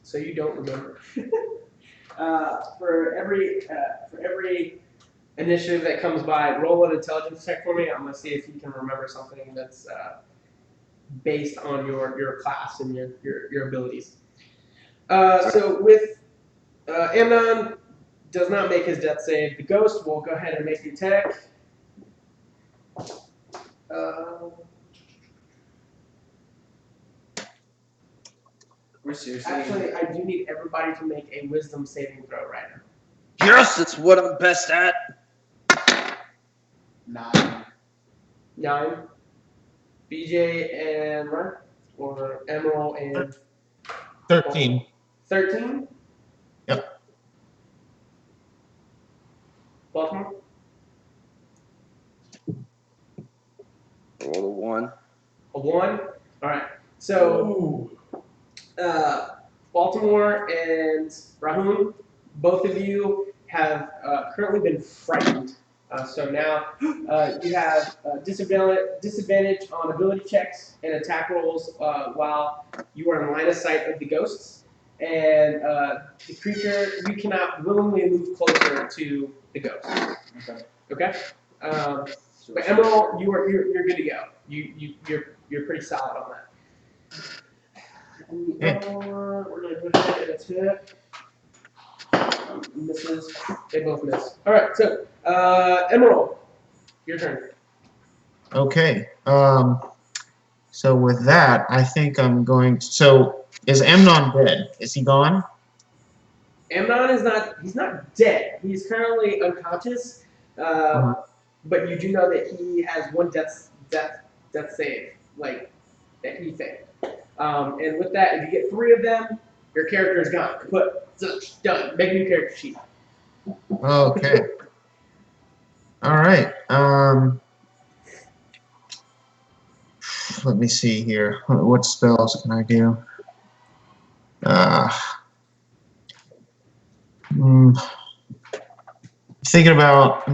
So you don't remember. For every initiative that comes by, roll an intelligence check for me. I'm gonna see if you can remember something that's based on your class and your abilities. So with Amnon does not make his death save. The ghost will go ahead and make the attack. We're seriously. Actually, I do need everybody to make a wisdom saving throw right now. Yes, that's what I'm best at. 9. 9. BJ and Ryan? Or Emerald and 13. 13? Yep. Baltimore? Roll a 1. A 1? Alright. So, Baltimore and Rahun, both of you have currently been frightened. So now you have disadvantage on ability checks and attack rolls while you are in line of sight of the ghosts. And the creature, you cannot willingly move closer to the ghost. Okay. But Emerald, you're good to go. You're pretty solid on that. And the other one, we're gonna go ahead and attack. Misses. They both miss. All right. So Emerald, your turn. Okay. So with that, I think I'm going. So is Amnon dead? Is he gone? Amnon is not. He's not dead. He's currently unconscious. But you do know that he has one death save, like that he failed. And with that, if you get 3 of them, your character is gone. But done. Make a new character sheet. Okay. All right. Let me see here. What spells can I do? I'm thinking about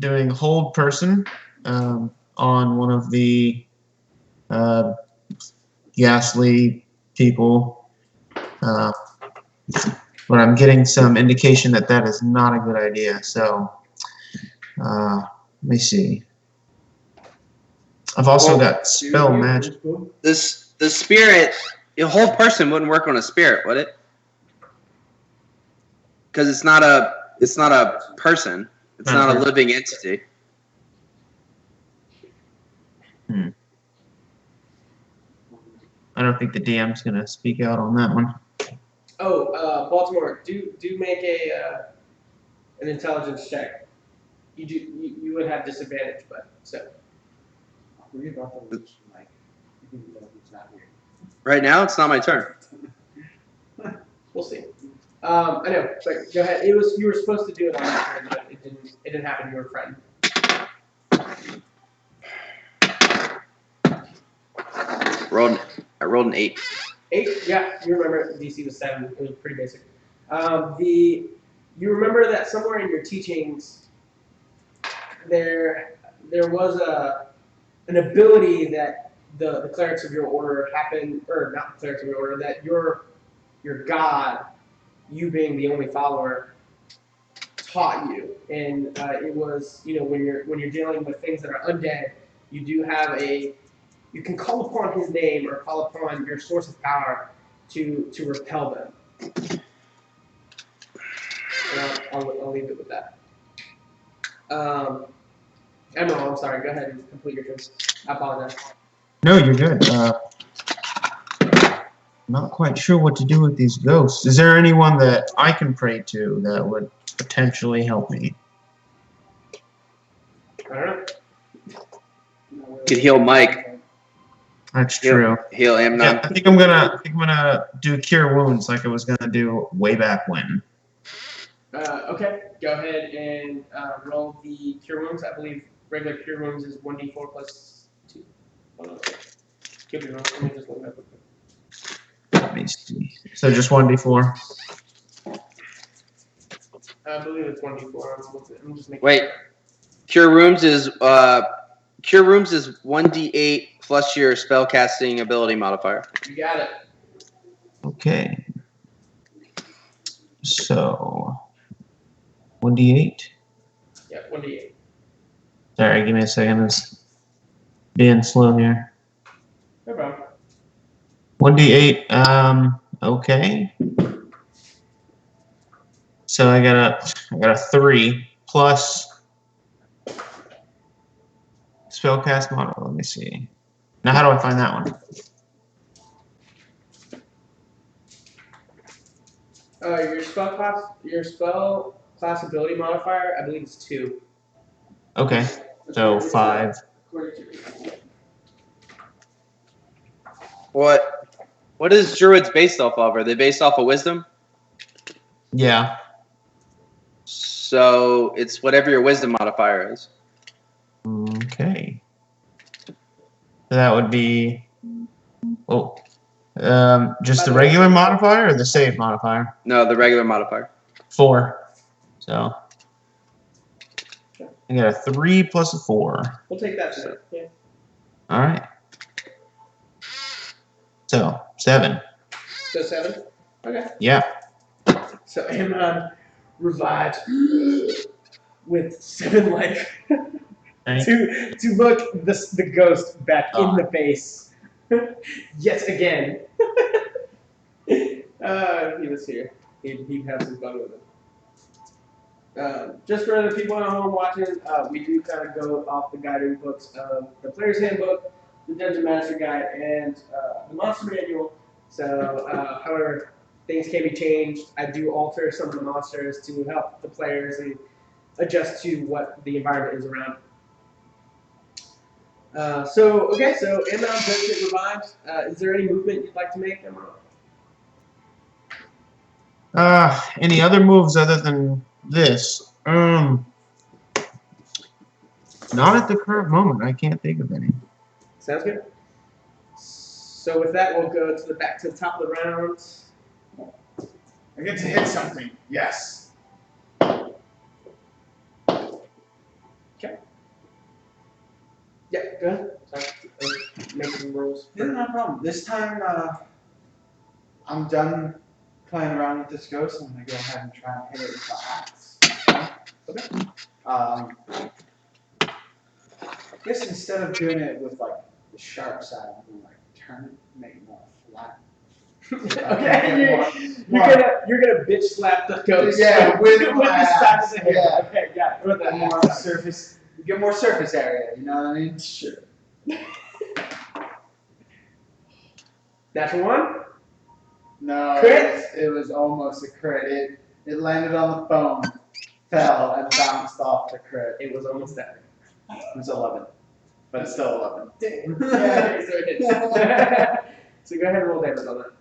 doing hold person on one of the ghastly people, but I'm getting some indication that that is not a good idea. So let me see. I've also got spell magic. The spirit, a whole person wouldn't work on a spirit, would it? Because it's not a person. It's not a living entity. I don't think the DM's gonna speak out on that one. Oh, Baltimore, do make a an intelligence check. You would have disadvantage, but so. We about to reach Mike. Even though he's not here. Right now, it's not my turn. We'll see. I know, but go ahead. You were supposed to do it on your turn, but it didn't happen. You were friend. I rolled an 8. 8, yeah, you remember DC was 7. It was pretty basic. You remember that somewhere in your teachings, there was an ability that the clerics of your order happen, or not the clerics of your order, that your god, you being the only follower, taught you, and it was when you're dealing with things that are undead, you can call upon his name or call upon your source of power to repel them. And I'll leave it with that. Emerald, I'm sorry. Go ahead and complete your turn. I apologize. No, you're good. Not quite sure what to do with these ghosts. Is there anyone that I can pray to that would potentially help me? I don't know. Could heal Mike. That's true. Heal Yeah, Amnon. I think I'm gonna do cure wounds like I was gonna do way back when. Okay, go ahead and roll the cure wounds. I believe regular cure wounds is 1d4 plus 2. Hold on. Could be wrong. Let me just look it up real quick. Let me see. So just 1d4. I believe it's 1d4. I'm just making Wait. sure. Cure Rooms is 1d8 plus your spellcasting ability modifier. You got it. Okay. So 1d8. Yeah, 1d8. Sorry, give me a second. It's being slow here. No problem. 1d8. Okay. So I got a 3 plus spellcast model. Let me see. Now how do I find that one? Your spell class ability modifier, I believe it's 2. Okay. So 5. What is Druids based off of? Are they based off of wisdom? Yeah. So it's whatever your wisdom modifier is. Okay. So that would be just the regular modifier or the save modifier? No, the regular modifier. 4. So I got a 3 plus a 4. We'll take that to yeah. All right. So 7. So 7? Okay. Yeah. So Amnon revives with 7 life Right. to look the ghost back in the face yet again. He was here. He'd have some fun with it. Just for the people at home watching, we do kind of go off the guiding books of the Player's Handbook, the Dungeon Master Guide, and the Monster Manual. So, however, things can be changed. I do alter some of the monsters to help the players and adjust to what the environment is around. So Amnon does get revived. Is there any movement you'd like to make, Amnon? Any other moves other than this? Not at the current moment. I can't think of any. Sounds good. So with that, we'll go back to the top of the round. I get to hit something. Yes. Okay. Yeah, go ahead. Sorry. Make some rolls. Yeah, no problem. This time, I'm done playing around with this ghost. I'm gonna go ahead and try and hit it with the axe. Okay. I guess instead of doing it with like the sharp side, I'm gonna like turn it, make it more flat. Okay, you're gonna bitch slap the ghost. Yeah, with the my side axe, of the head. yeah. Okay, got it. With Get the more axe. surface. You get more surface area. You know what I mean? Sure. Natural 1. No, Crit? it was almost a crit. It landed on the phone. fell and bounced off the crit. It was almost that. It was 11, but it's still 11. Dang. Yeah. So it is. So go ahead and roll damage on that.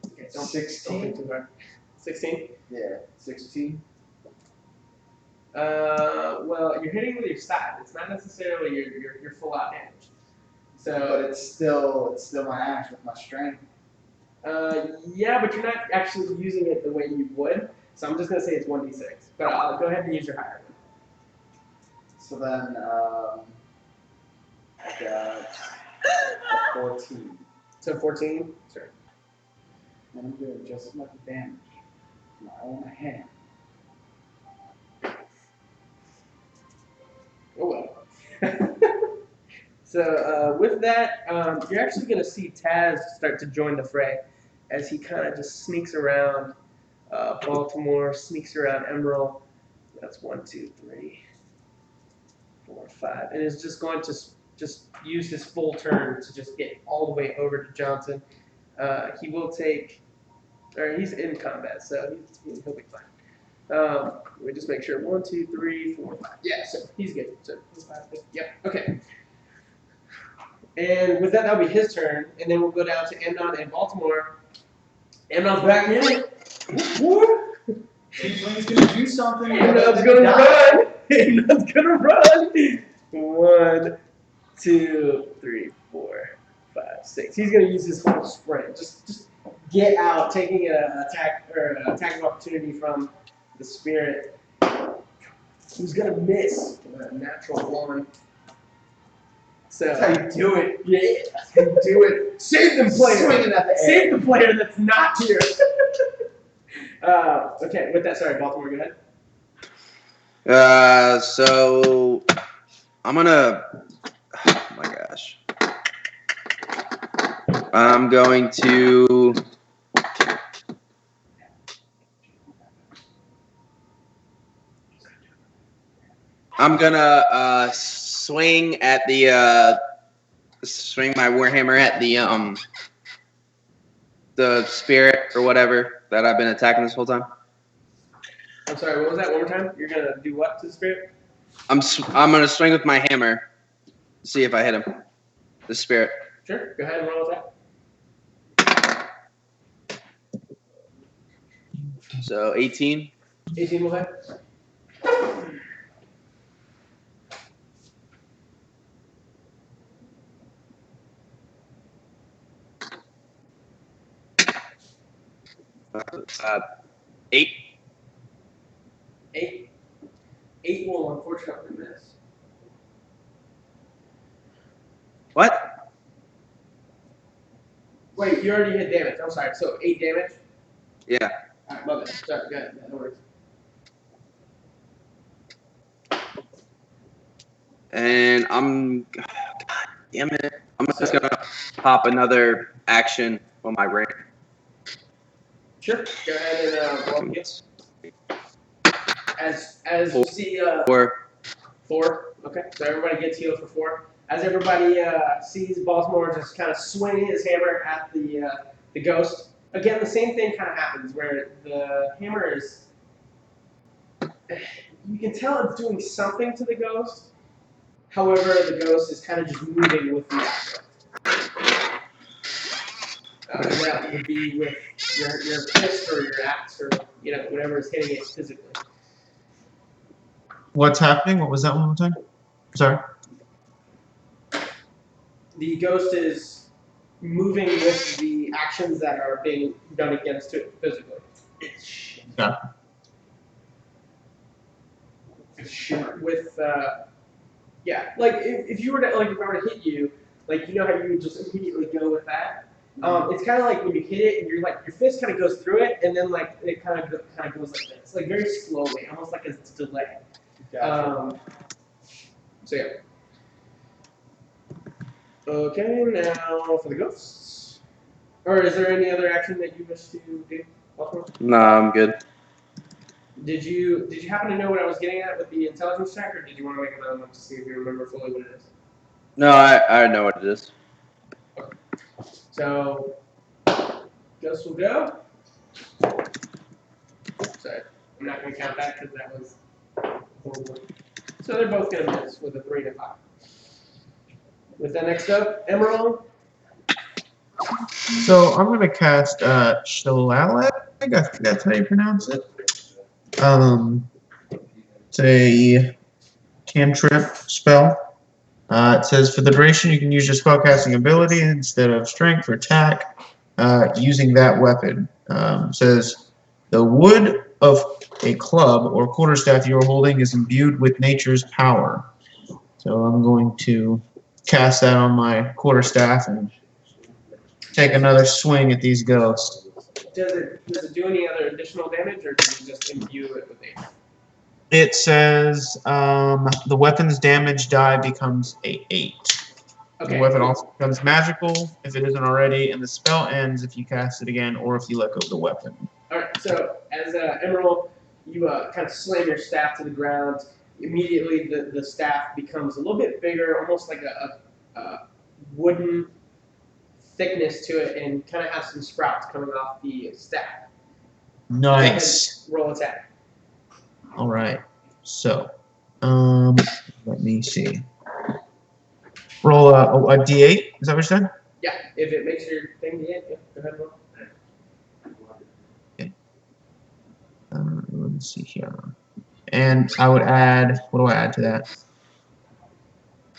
Okay, don't 16? think too hard. 16? Yeah, 16. Well, you're hitting with your side. It's not necessarily your full out damage. But So, it's still my axe with my strength. yeah, but you're not actually using it the way you would. So I'm just gonna say it's 1d6. But I'll go ahead and use your higher one. So then, I got a 14. So 14. Sure. And I'm doing just as much damage to my own hand. Oh well. So with that, you're actually going to see Taz start to join the fray as he kind of just sneaks around Baltimore, sneaks around Emerald. That's 1, 2, 3, 4, 5, and is just going to just use his full turn to just get all the way over to Johnson. He will take, or he's in combat, so he'll be fine. Let me just make sure. 1, 2, 3, 4, 5. Yeah, so he's good. So he's 5. Yep. Okay. And with that, that'll be his turn, and then we'll go down to Amnon and Baltimore. Amnon's back in it. Woo! Tiefling's gonna do something. Amnon's gonna run. Amnon's gonna run. 1, 2, 3, 4, 5, 6. He's gonna use his whole sprint. Just get out, taking an attack or an attacking opportunity from the spirit. Who's gonna miss with a natural 1. So That's how you do it. yeah, that's how you do it. Save the player. Swinging at the air. Save the player that's not here. Okay, with that, sorry, Baltimore, go ahead. So I'm gonna. Oh my gosh. I'm going to. I'm gonna swing at the swing my warhammer at the spirit or whatever that I've been attacking this whole time. I'm sorry, what was that? One more time? You're gonna do what to the spirit? I'm gonna swing with my hammer, see if I hit him. The spirit. Sure, go ahead and roll with that. So 18. 18 will hit. Uh, 8. 8. 8 will unfortunately miss. What? Wait, you already hit damage. I'm sorry. So 8 damage. Yeah. Alright, love it. Sorry, go ahead. No worries. And God damn it. I'm just gonna pop another action on my ring. Sure. Go ahead and roll again. As you see, 4. 4. Okay, so everybody gets healed for 4. As everybody sees Baltimore just kind of swing his hammer at the ghost. Again, the same thing kind of happens where the hammer is. You can tell it's doing something to the ghost. However, the ghost is kind of just moving with the object. That would be with your fist or your axe or whatever is hitting it physically. What's happening? What was that one more time? Sorry. The ghost is moving with the actions that are being done against it physically. Yeah. With like if you were to if I were to hit you, like how you would just immediately go with that. It's kind of like when you hit it and you're like your fist kind of goes through it and then like it kind of goes like this, like very slowly, almost like it's a delay. Gotcha. So yeah. Okay, now for the ghosts. Or is there any other action that you wish to do, Baltimore? No, I'm good. Did you happen to know what I was getting at with the intelligence check, or did you want to make another one to see if you remember fully what it is? No, I know what it is. So Ghost will go. Sorry, I'm not going to count that because that was horrible. So they're both going to miss with a 3 and a 5. With that next up, Emerald. So I'm gonna cast Shalalet. I think that's how you pronounce it. It's a cantrip spell. It says for the duration you can use your spellcasting ability instead of strength or attack using that weapon. It says the wood of a club or quarterstaff you are holding is imbued with nature's power. So I'm going to cast that on my quarterstaff and take another swing at these ghosts. Does it do any other additional damage, or does it just imbue it with 8? It says the weapon's damage die becomes a 8. Okay. The weapon also becomes magical if it isn't already, and the spell ends if you cast it again or if you let go of the weapon. All right. So as Emerald, you kind of slam your staff to the ground. Immediately, the staff becomes a little bit bigger, almost like a wooden thickness to it, and kind of has some sprouts coming off the staff. Nice. Roll attack. All right. So, let me see. Roll a d8. Is that what you said? Yeah. If it makes your thing the end, yeah, go ahead and roll. Okay. Let me see here. And I would add. What do I add to that?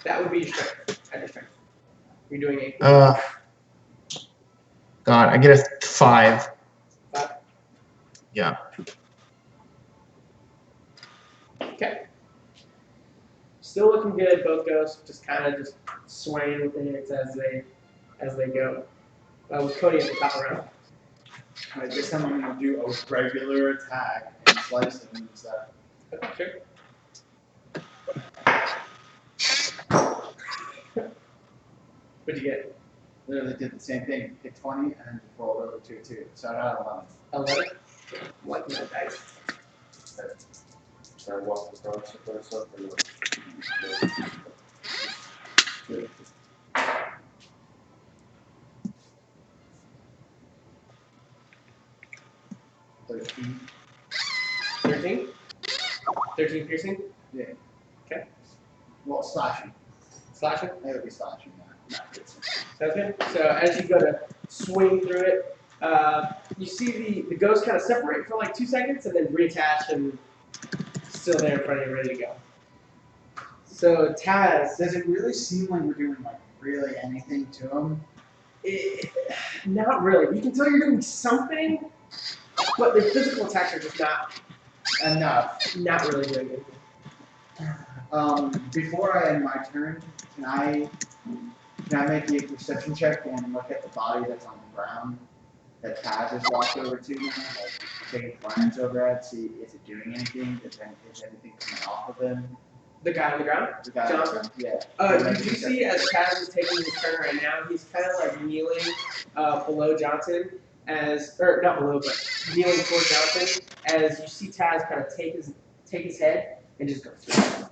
That would be your strength. Add your strength. You're doing 8. God, I get a 5. 5. Yeah. Okay. Still looking good. Both ghosts just kind of just swaying with it as they go. With Cody at the top of the round. Alright, this time I'm gonna do a regular attack and slice them and stuff. Okay, sure. What'd you get? Literally did the same thing. Hit 20 and then just rolled over to 2. So I got 11. 11. What my dice? I walked across the first up and 13. 13? 13 piercing? Yeah. Okay. Well, slashing. Slashing? I gotta be slashing now. Not piercing. Sounds good. So as you go to swing through it, you see the ghost kind of separate for like 2 seconds and then reattach and still there in front of you, ready to go. So Taz, Does it really seem like we're doing like really anything to him? not really. You can tell you're doing something, but the physical attacks are just Enough. not really doing anything. Before I end my turn, can I make a perception check and look at the body that's on the ground that Taz has walked over to now? Like, take a glance over at, see is it doing anything? Is anything coming off of him? The guy on the ground? The guy Johnson? Yeah. You do see as Taz is taking his turn right now, he's kind of like kneeling below Johnson, or not below, but kneeling toward Johnson, as you see Taz kind of take his head and just go through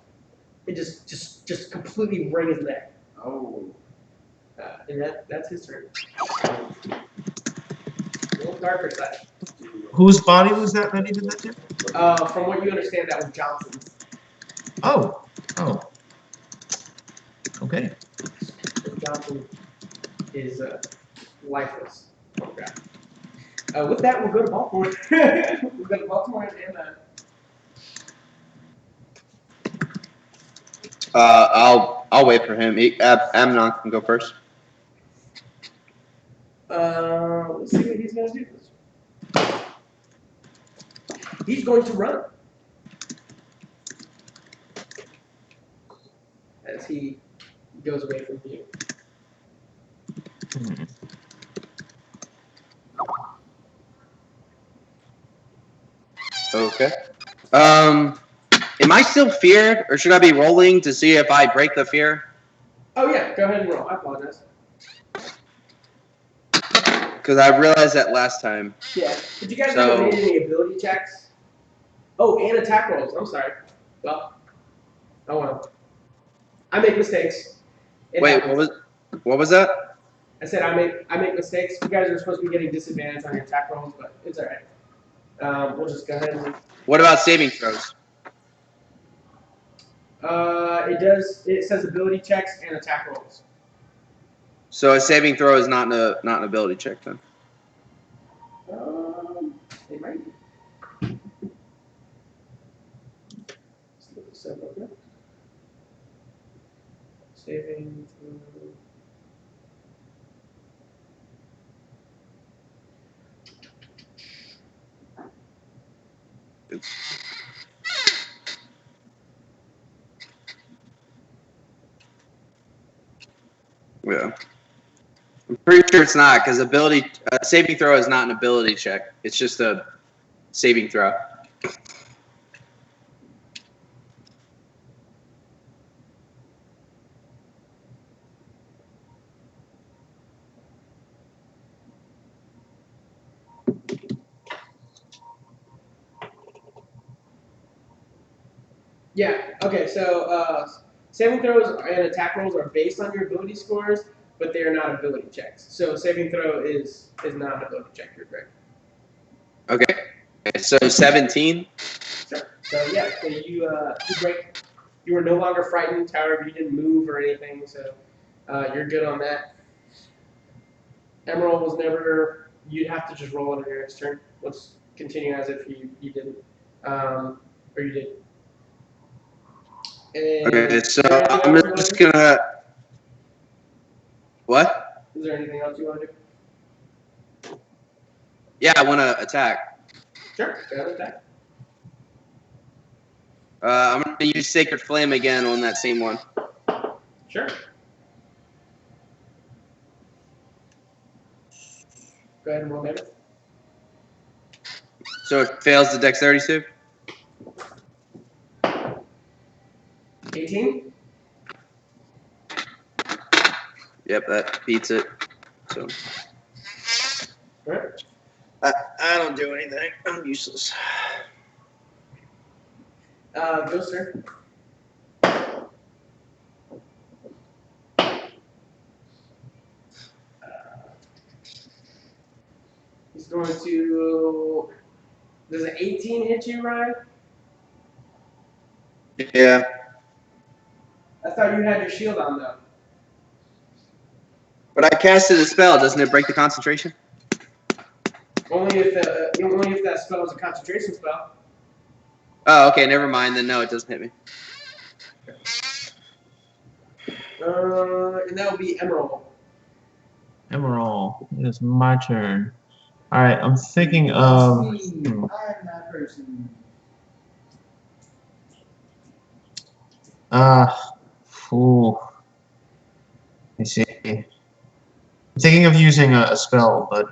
it. Just completely wring his neck. Oh. And that's his turn. A little darker side. Whose body was that he did that to? From what you understand, that was Johnson's. Oh. Okay. Johnson is lifeless. With that, we'll go to Baltimore. We'll go to Baltimore and I'll wait for him. Amnon can go first. let's see what he's going to do. He's going to run. As he goes away from you. Okay. Am I still feared, or should I be rolling to see if I break the fear? Oh yeah, go ahead and roll. I apologize. Because I realized that last time. Yeah. Did you guys So- ever made any ability checks? Oh, and attack rolls. I'm sorry. Well. Oh well. I make mistakes. It Wait, happens. what was that? I said I make mistakes. You guys are supposed to be getting disadvantage on your attack rolls, but it's all right. We'll just go ahead and. What about saving throws? It says ability checks and attack rolls. So a saving throw is not an ability check then. It might be. Let's look this up real quick. Saving throw. Yeah. I'm pretty sure it's not because saving throw is not an ability check. It's just a saving throw. Yeah. Okay. So saving throws and attack rolls are based on your ability scores, but they are not ability checks. So saving throw is not an ability check. You're correct. Okay. So 17. Sure. So yeah. So you break. You were no longer frightened. However, you didn't move or anything. So you're good on that. Emerald was never. You'd have to just roll it on your next turn. Let's continue as if you didn't, or you did. And Okay. So is there anything I'm else you wanna just do? gonna. What? Is there anything else you want to do? Yeah, I want to attack. Sure. Go ahead and attack. I'm gonna use Sacred Flame again on that same one. Sure. Go ahead and roll damage. So it fails the Dexterity save. 18. Yep, that beats it. So All right. I don't do anything. I'm useless. Ghoster. He's going to. Does an 18 hit you, Ryan? Yeah. I thought you had your shield on though. But I casted a spell. Doesn't it break the concentration? Only if that spell is a concentration spell. Oh, okay. Never mind. Then no, it doesn't hit me. And that would be Emerald. Emerald, it is my turn. All right, I'm thinking of. I'm that person. Ooh. Let me see. I'm thinking of using a spell, but I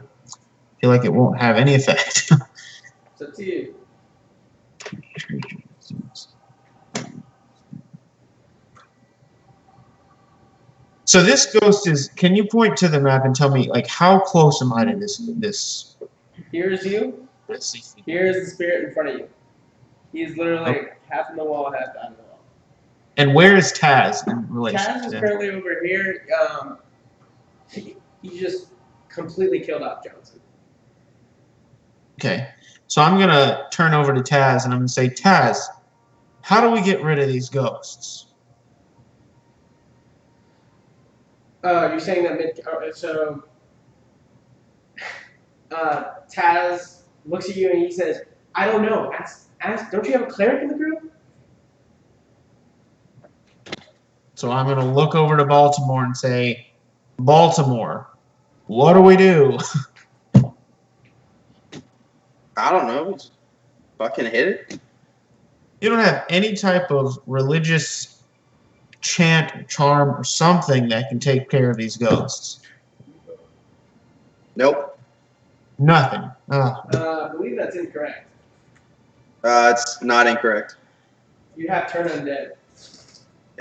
feel like it won't have any effect. It's up to you. So this ghost is. Can you point to the map and tell me, like, how close am I to this? Here's you. Here's the spirit in front of you. He's literally like half in the wall, half out of the wall. And where is Taz in relation Taz to is him? currently over here. He just completely killed off Johnson. Okay, so I'm gonna turn over to Taz and I'm gonna say, Taz, how do we get rid of these ghosts? You're saying that Taz looks at you and he says, "I don't know. Ask. Don't you have a cleric in the group?" So I'm gonna look over to Baltimore and say, Baltimore, what do we do? I don't know. Just fucking hit it. You don't have any type of religious chant, charm, or something that can take care of these ghosts. Nope. Nothing. I believe that's incorrect. It's not incorrect. You have turn undead.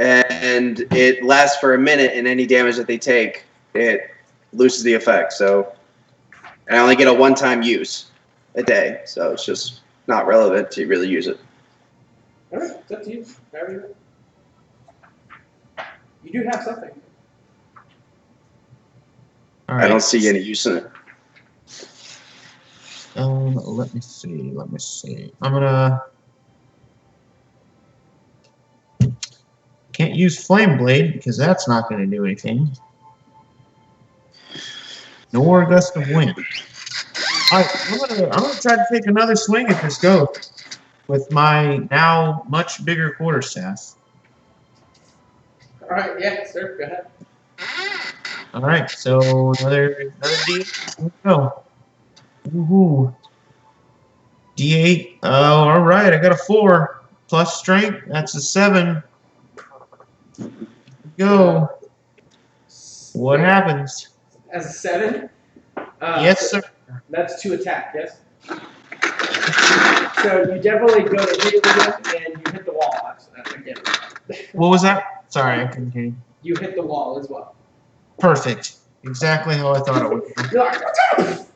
And it lasts for a minute, and any damage that they take, it loses the effect. So, and I only get a one-time use a day, so it's just not relevant to really use it. All right, it's up to you. However you want. You do have something. All I right. don't see any use in it. Let me see. Let me see. I'm gonna. Can't use Flame Blade because that's not gonna do anything. Nor Gust of Wind. All right, I'm gonna try to take another swing at this ghost with my now much bigger quarterstaff. All right, yeah, sir, go ahead. All right, so another D. Here we go. Woohoo. D8. Oh, all right, I got a 4 plus strength. That's a 7. Go. What happens? As a 7? Yes, sir. That's 2 attack, yes? So you definitely go to hit it with it, and you hit the wall, again. What was that? Sorry, I couldn't hear you. You hit the wall as well. Perfect. Exactly how I thought it would be. You're like,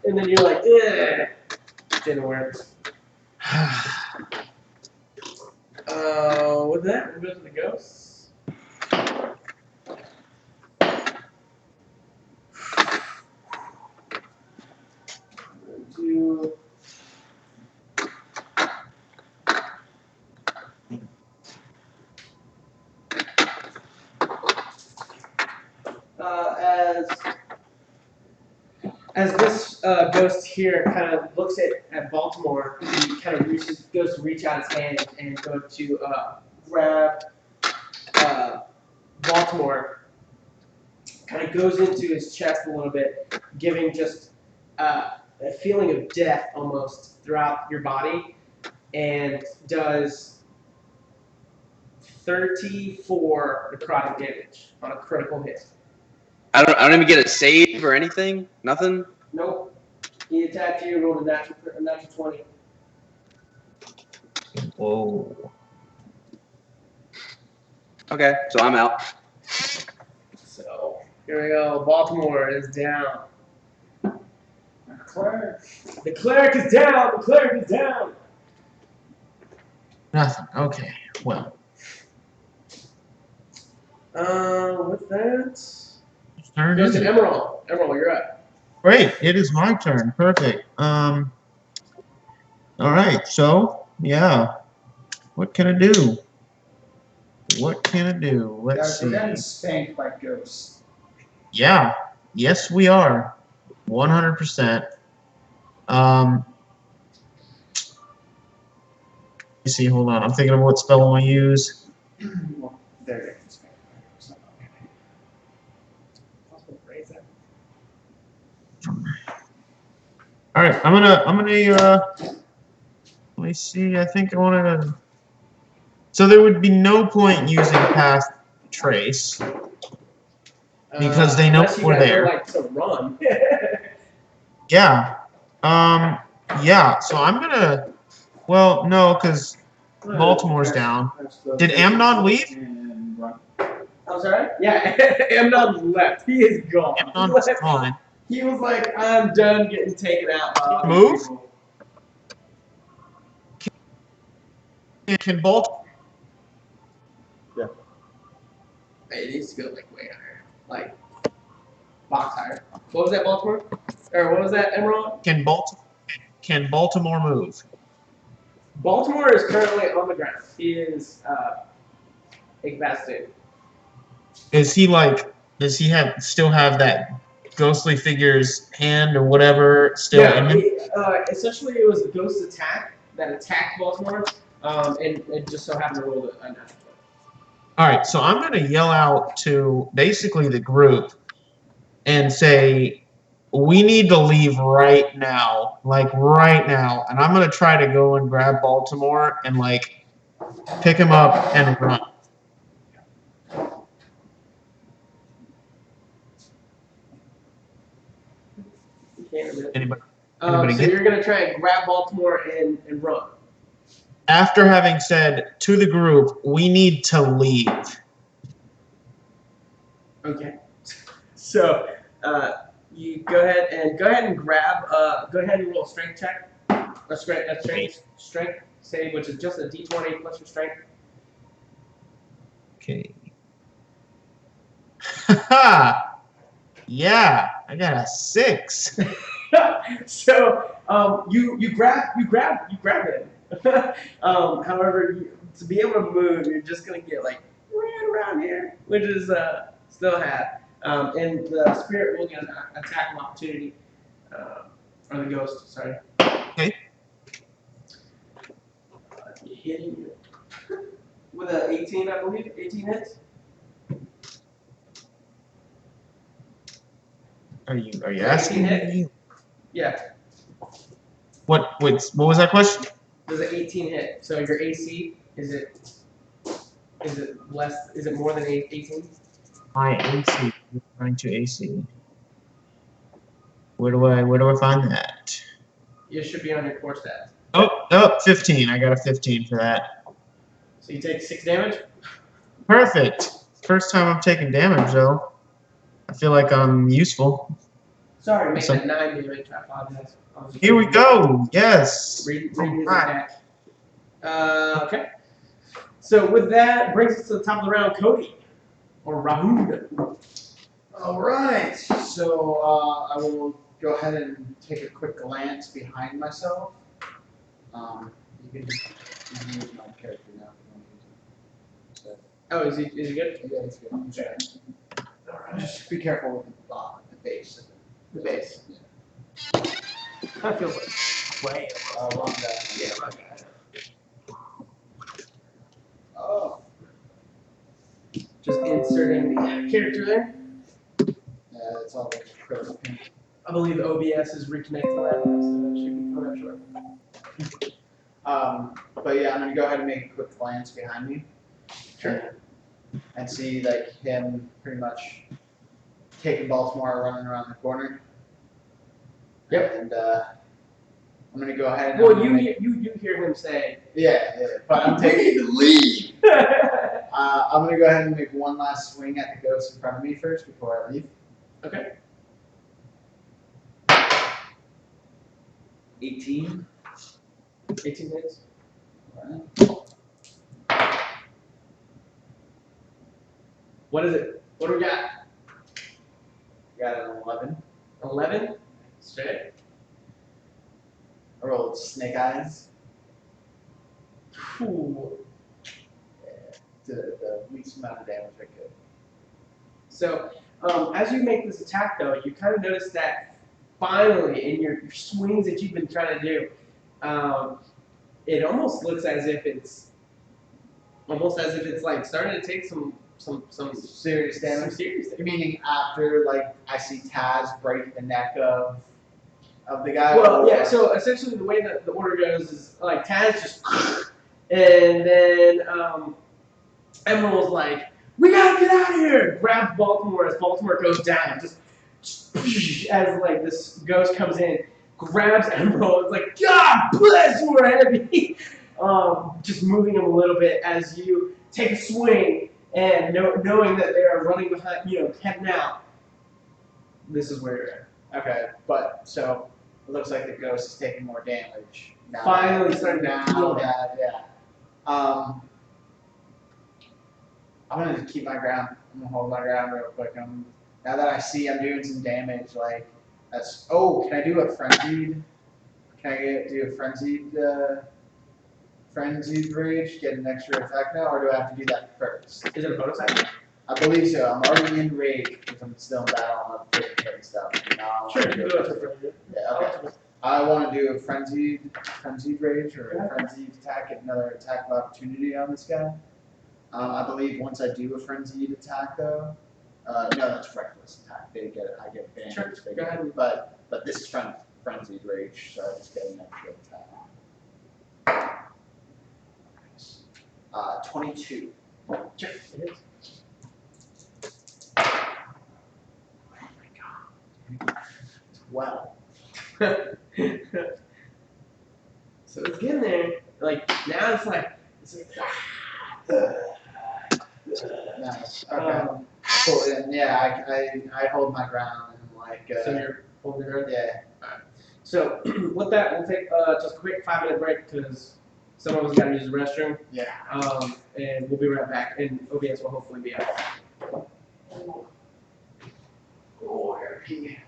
and then you're like, ugh. Didn't work. With that, we'll go to the ghosts. Do as this ghost here kind of looks at Baltimore, he kind of goes to reach out his hand and go to grab Baltimore. Kind of goes into his chest a little bit, giving just a feeling of death almost throughout your body, and does 34 necrotic damage on a critical hit. I don't even get a save or anything. Nothing. Nope. He attacked you, rolled a natural 20. Whoa. Okay, so I'm out. So here we go. Baltimore is down. The cleric is down. The cleric is down. Nothing. Okay. Well. With that, Turn goes is to it? Emerald. Emerald, you're up. Great. It is my turn. Perfect. All right. So yeah. What can I do? What can I do? Let's Guys, we're see. getting spanked by ghosts. Yeah. Yes, we are. 100%. Let me see. Hold on. I'm thinking of what spell I want to use. Well, they're getting spanked by ghosts. I'm not kidding. Possible to raise that. All right. I'm gonna. Let me see. I think I want to. So there would be no point using Path Trace. Because they know unless you we're guys there. would like to run. Yeah. Yeah. So I'm gonna. Well, no, because Baltimore's down. Did Amnon leave? And run. I'm sorry? Yeah, Amnon left. He is gone. Amnon was gone. He was like, I'm done getting taken out by other Move? people. Can Baltimore? It needs to go like way higher. Like box higher. What was that, Baltimore? Or what was that, Emerald? Can Baltimore move? Baltimore is currently on the ground. He is incapacitated. Is he like? Does he still have that ghostly figure's hand or whatever still in him? Essentially, it was a ghost attack that attacked Baltimore, and it just so happened to roll a natural 20. All right, so I'm going to yell out to basically the group and say, we need to leave right now, like right now. And I'm going to try to go and grab Baltimore and like pick him up and run. You can't admit it. Anybody So get you're going to try and grab Baltimore and run. After having said to the group, we need to leave. Okay. So you go ahead and grab. Go ahead and roll a strength check. A strength save, which is just a d20 plus your strength. Okay. Haha. Yeah, I got a 6. So you grab it. However, to be able to move, you're just gonna get like right around here, which is still half. And the spirit will get an attack of opportunity, or the ghost. Sorry. Okay. Hitting you with a 18, I believe. 18 hits. Are you 18 asking hit? me? Yeah. What was that question? Does an 18 hit? So your AC is it less? Is it more than 18? My AC. Referring to AC. Where do I find that? It should be on your core stats. Oh, 15. I got a 15 for that. So you take 6 damage. Perfect. First time I'm taking damage though. I feel like I'm useful. Sorry, make So- that 9 damage. I apologize. Here we go. Yes. Read his Alright. attack. Okay. So with that, brings us to the top of the round, Cody or Rahul. All right. So I will go ahead and take a quick glance behind myself. You can use my character now. If you want to. Oh, is he good? Yeah, it's good. Okay. All right. Just be careful with the base. Of The base. Yeah. Kind of feels like play. Wrong guy. Yeah, my guy. Oh. Just inserting the character there. Yeah, it's all like critical. I believe OBS is reconnecting right now, so that should be coming up shortly. But yeah, I'm gonna go ahead and make a quick glance behind me. Sure. And see like him pretty much taking Baltimore running around the corner. Yep. And I'm gonna go ahead and Well, I'm gonna make- you hear him say, yeah, but I'm taking the lead. I'm gonna go ahead and make one last swing at the ghost in front of me first before I leave. okay. 18. 18 hits. Alright. What is it? What do we got? Got an 11. 11? Straight. I rolled snake eyes. Ooh. The least amount of damage I could. So, as you make this attack, though, you kind of notice that finally, in your swings that you've been trying to do, it almost looks as if it's like starting to take some Serious damage. Some serious damage. You meaning after like I see Taz break the neck of the guy? Well, or- yeah. So essentially, the way that the order goes is like Taz just, and then Emerald's like, "We gotta get out of here!" Grabs Baltimore as Baltimore goes down. Just as like this ghost comes in, grabs Emerald. It's like, "God bless you, enemy!" Just moving him a little bit as you take a swing and knowing that they are running behind, heading out. This is where you're at. Okay, but so it looks like the ghost is taking more damage. Now Finally starting to feel it. yeah. I'm gonna keep my ground. I'm gonna hold my ground real quick. Now that I see I'm doing some damage, like that's. Oh, can I do a frenzied? Can I do a frenzied rage? Get an extra attack now, or do I have to do that first? Is it a bonus action? I believe so. I'm already in rage because I'm still in battle. I'm taking stuff. Now I Sure, wanna you do can it. do it for Yeah, okay. I want to do a frenzied rage or a frenzied attack, get another attack of opportunity on this guy. I believe once I do a frenzied attack though, no, that's reckless attack. I get advantage. Sure, They go get- ahead. But this is frenzied rage, so I just get an extra attack. 22. Sure, it is. Well, So it's getting there. Like now, it's like nice. Okay. Cool. And yeah, I hold my ground and like. so you're holding your ground. Yeah. So with that, we'll take just a quick 5-minute break because some of us got to use the restroom. Yeah. And we'll be right back. And OBS will hopefully be out. Oh, yeah. therapy.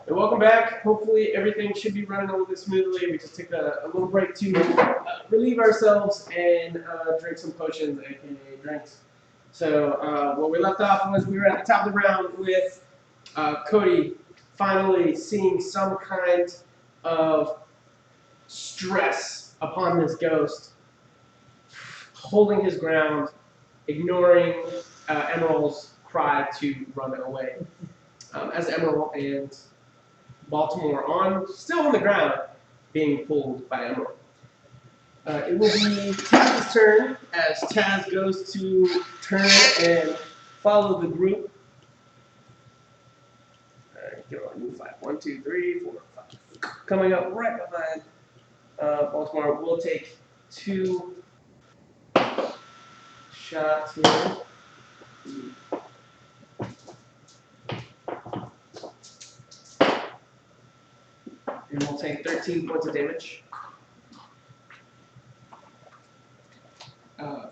And welcome back. Hopefully everything should be running a little bit smoothly. We just took a little break to relieve ourselves and drink some potions, aka drinks. So where we left off was we were at the top of the round with Cody finally seeing some kind of stress upon this ghost, holding his ground, ignoring Emerald's cry to run away. As Emerald and Baltimore still on the ground, being pulled by Emerald. It will be Taz's turn as Taz goes to turn and follow the group. Get on move 5. 1, 2, 3, 4, 5. Coming up right behind Baltimore. We'll take 2 shots here. And we'll take 13 points of damage.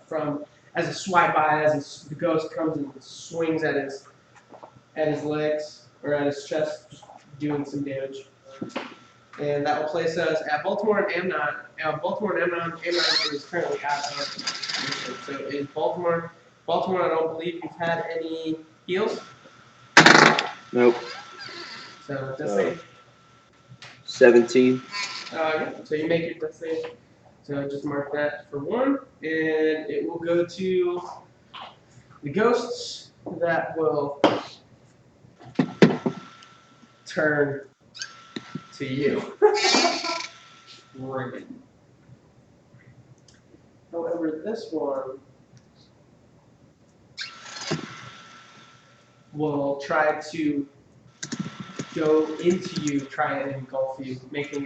From as a swipe by, as the ghost comes and swings at his legs or at his chest, just doing some damage. And that will place us at Baltimore and Amnon. Baltimore and Amnon. Amnon is currently out of position. So is Baltimore. Baltimore, I don't believe you've had any heals. Nope. So death save. 17. Yeah. So you make your death save. So just mark that for 1, and it will go to the ghosts that will turn to you. Right. However, this one will try to go into you, try and engulf you, making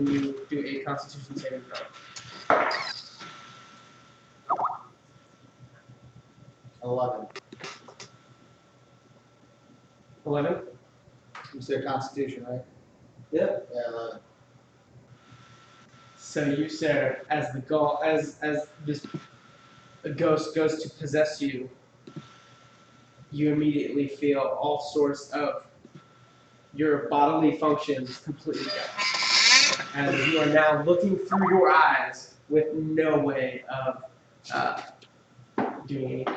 you do a Constitution saving throw. 11. 11. You said Constitution, right? Yep. Yeah, 11. So you, sir, as this ghost goes to possess you, you immediately feel all sorts of your bodily functions completely go. As you are now looking through your eyes with no way of doing anything.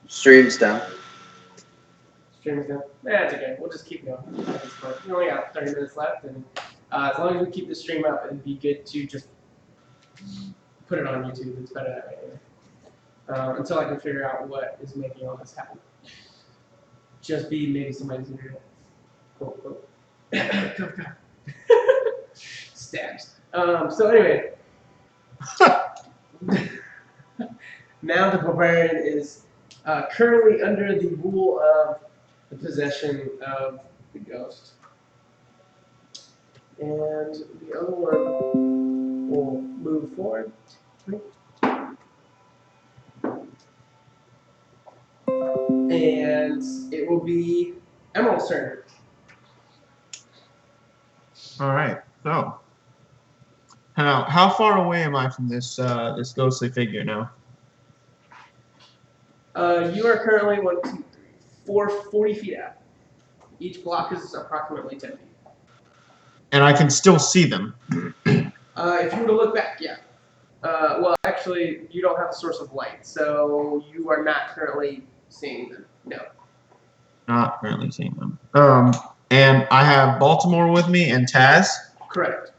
Streams down. Stream's down. That's okay. We'll just keep going at this point. We only got 30 minutes left, and as long as we keep the stream up, it'd be good to just put it on YouTube. It's better that way. Until I can figure out what is making all this happen. Just be maybe somebody's internet. Quote, quote. Stabs. So anyway. Now the barbarian is currently under the rule of the possession of the ghost. And the other one will move forward. And it will be Emerald's turn. All right. So, now, how far away am I from this this ghostly figure now? You are currently 1, 2, 3, 4, 40 feet out. Each block is approximately 10 feet. And I can still see them. If you were to look back, yeah. Well, actually, you don't have a source of light, so you are not currently seeing them. No. Not currently seeing them. And I have Baltimore with me and Taz. Correct.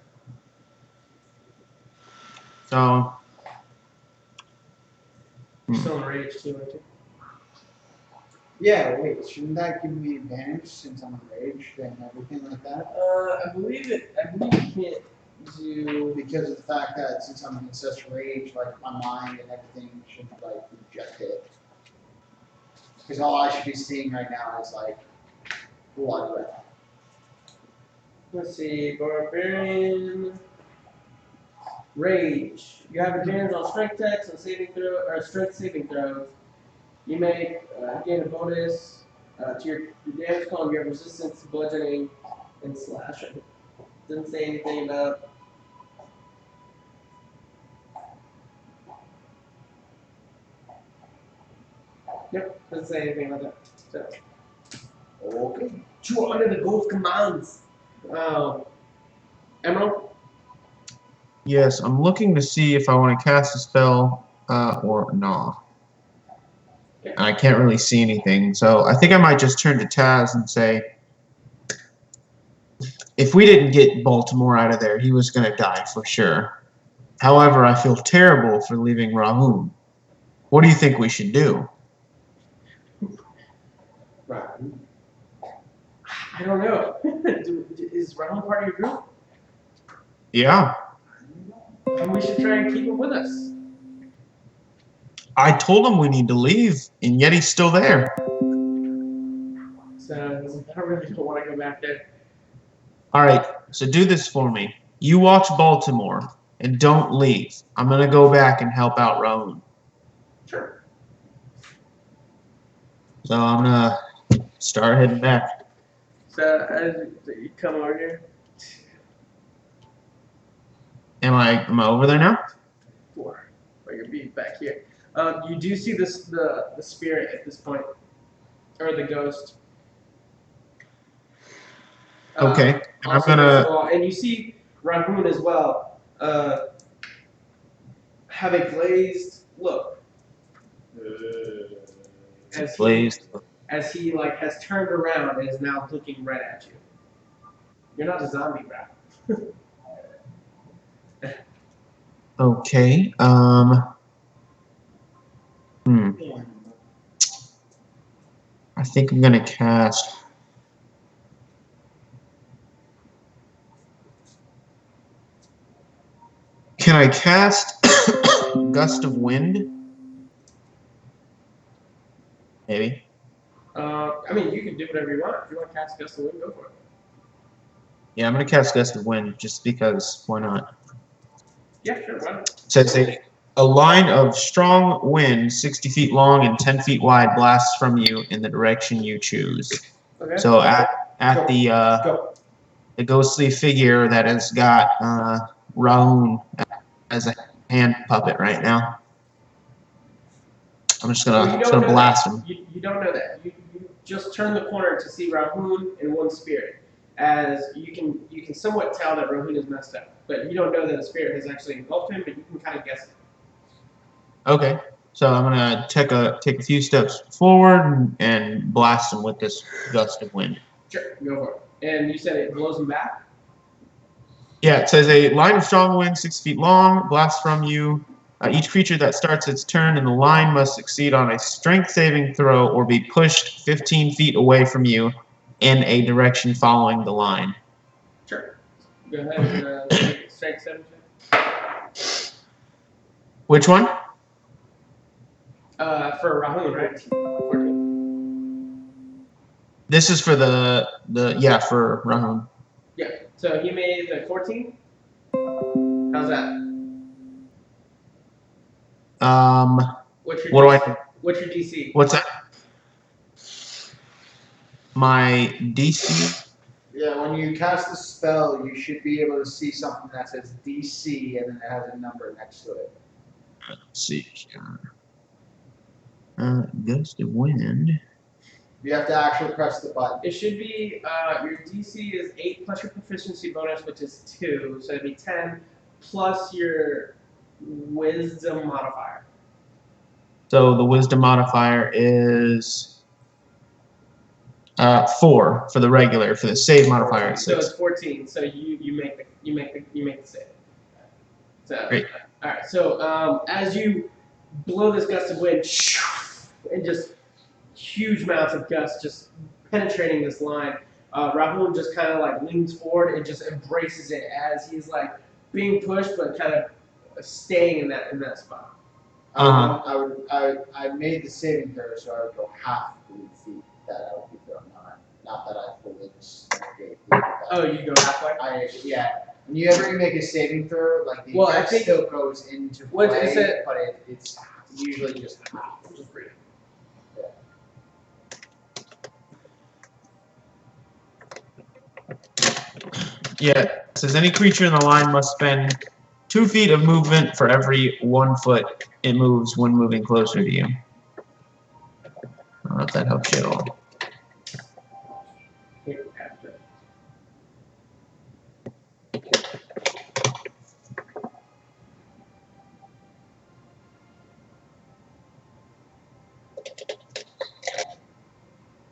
So. Still in rage too, aren't you? Yeah, wait, shouldn't that give me advantage since I'm enraged and everything like that? I believe you can't do. Because of the fact that since I'm in such rage, like my mind and everything should like reject it. Because all I should be seeing right now is like blood red. Let's see, barbarian. Rage. You have advantage on strength checks and strength saving throws. You may gain a bonus to your damage column. You have resistance to bludgeoning and slashing. Didn't say anything about. Yep, doesn't say anything about that. So, okay. You are under the ghost commands. Emerald. Yes, I'm looking to see if I want to cast a spell or not. Okay. I can't really see anything, so I think I might just turn to Taz and say, if we didn't get Baltimore out of there, he was going to die for sure. However, I feel terrible for leaving Rahun. What do you think we should do? Right. I don't know. Is Rahul part of your group? Yeah, And we should try and keep him with us. I told him we need to leave, and yet he's still there. So I really don't want to go back there. All right, so do this for me. You watch Baltimore, and don't leave. I'm going to go back and help out Rahun. Sure. So I'm going to start heading back. So as you come over here. Am I over there now? Four. Or you'll be back here. You do see this the spirit at this point, or the ghost. Okay, and I'm Also gonna. against the wall. And you see Rahun as well. Have a glazed look as Blazed. as he like has turned around and is now looking right at you. You're not a zombie, bro. Okay. I think I'm gonna cast. Can I cast Gust of Wind? Maybe. I mean, you can do whatever you want. If you want to cast Gust of Wind, go for it. Yeah, I'm gonna cast Gust of Wind just because. Why not? Yeah, sure. Why not? It says a line of strong wind, 60 feet long and 10 feet wide, blasts from you in the direction you choose. Okay. So at Go. the ghostly figure that has got Raoun as a hand puppet right now. I'm just Well, gonna, you just don't gonna know blast that. him. You don't know that. You just turn the corner to see Rahun and one spirit. As you can somewhat tell that Rahun is messed up, but you don't know that the spirit has actually engulfed him, but you can kind of guess it. Okay, so I'm gonna take a few steps forward and blast him with this gust of wind. Sure, go for it. And you said it blows him back? Yeah, it says a line of strong wind, 6 feet long, blasts from you. Each creature that starts its turn in the line must succeed on a strength saving throw or be pushed 15 feet away from you in a direction following the line. Sure. Go ahead and make a strength 7 check. Which one? For Rahun, right? 14. This is for the for Rahun. Yeah. So he made a 14. How's that? What's your What DC? do I? What's your DC? What's that? My DC. Yeah, when you cast a spell, you should be able to see something that says DC and then it has a number next to it. Let's see here. Gust of wind. You have to actually press the button. It should be your DC is 8 plus your proficiency bonus, which is 2, so it'd be 10 plus your wisdom modifier. So the wisdom modifier is 4 for the regular. For the save modifier, it's So 6. it's 14. So you make the save. So Great. all right. So as you blow this gust of wind, and just huge amounts of gusts just penetrating this line, Rahul just kind of like leans forward and just embraces it as he's like being pushed, but kind of staying in that spot. I made the saving throw, so I would go half the feet that I would be thrown on. Not that I fully just gave Oh, you go halfway. Yeah. When you ever make a saving throw, like the Well, I effect think- still goes into What play, is it? but it's usually just half. Just breathe. Yeah. says any creature in the line must spend 2 feet of movement for every 1 foot it moves when moving closer to you. I don't know if that helps you at all. Here, after.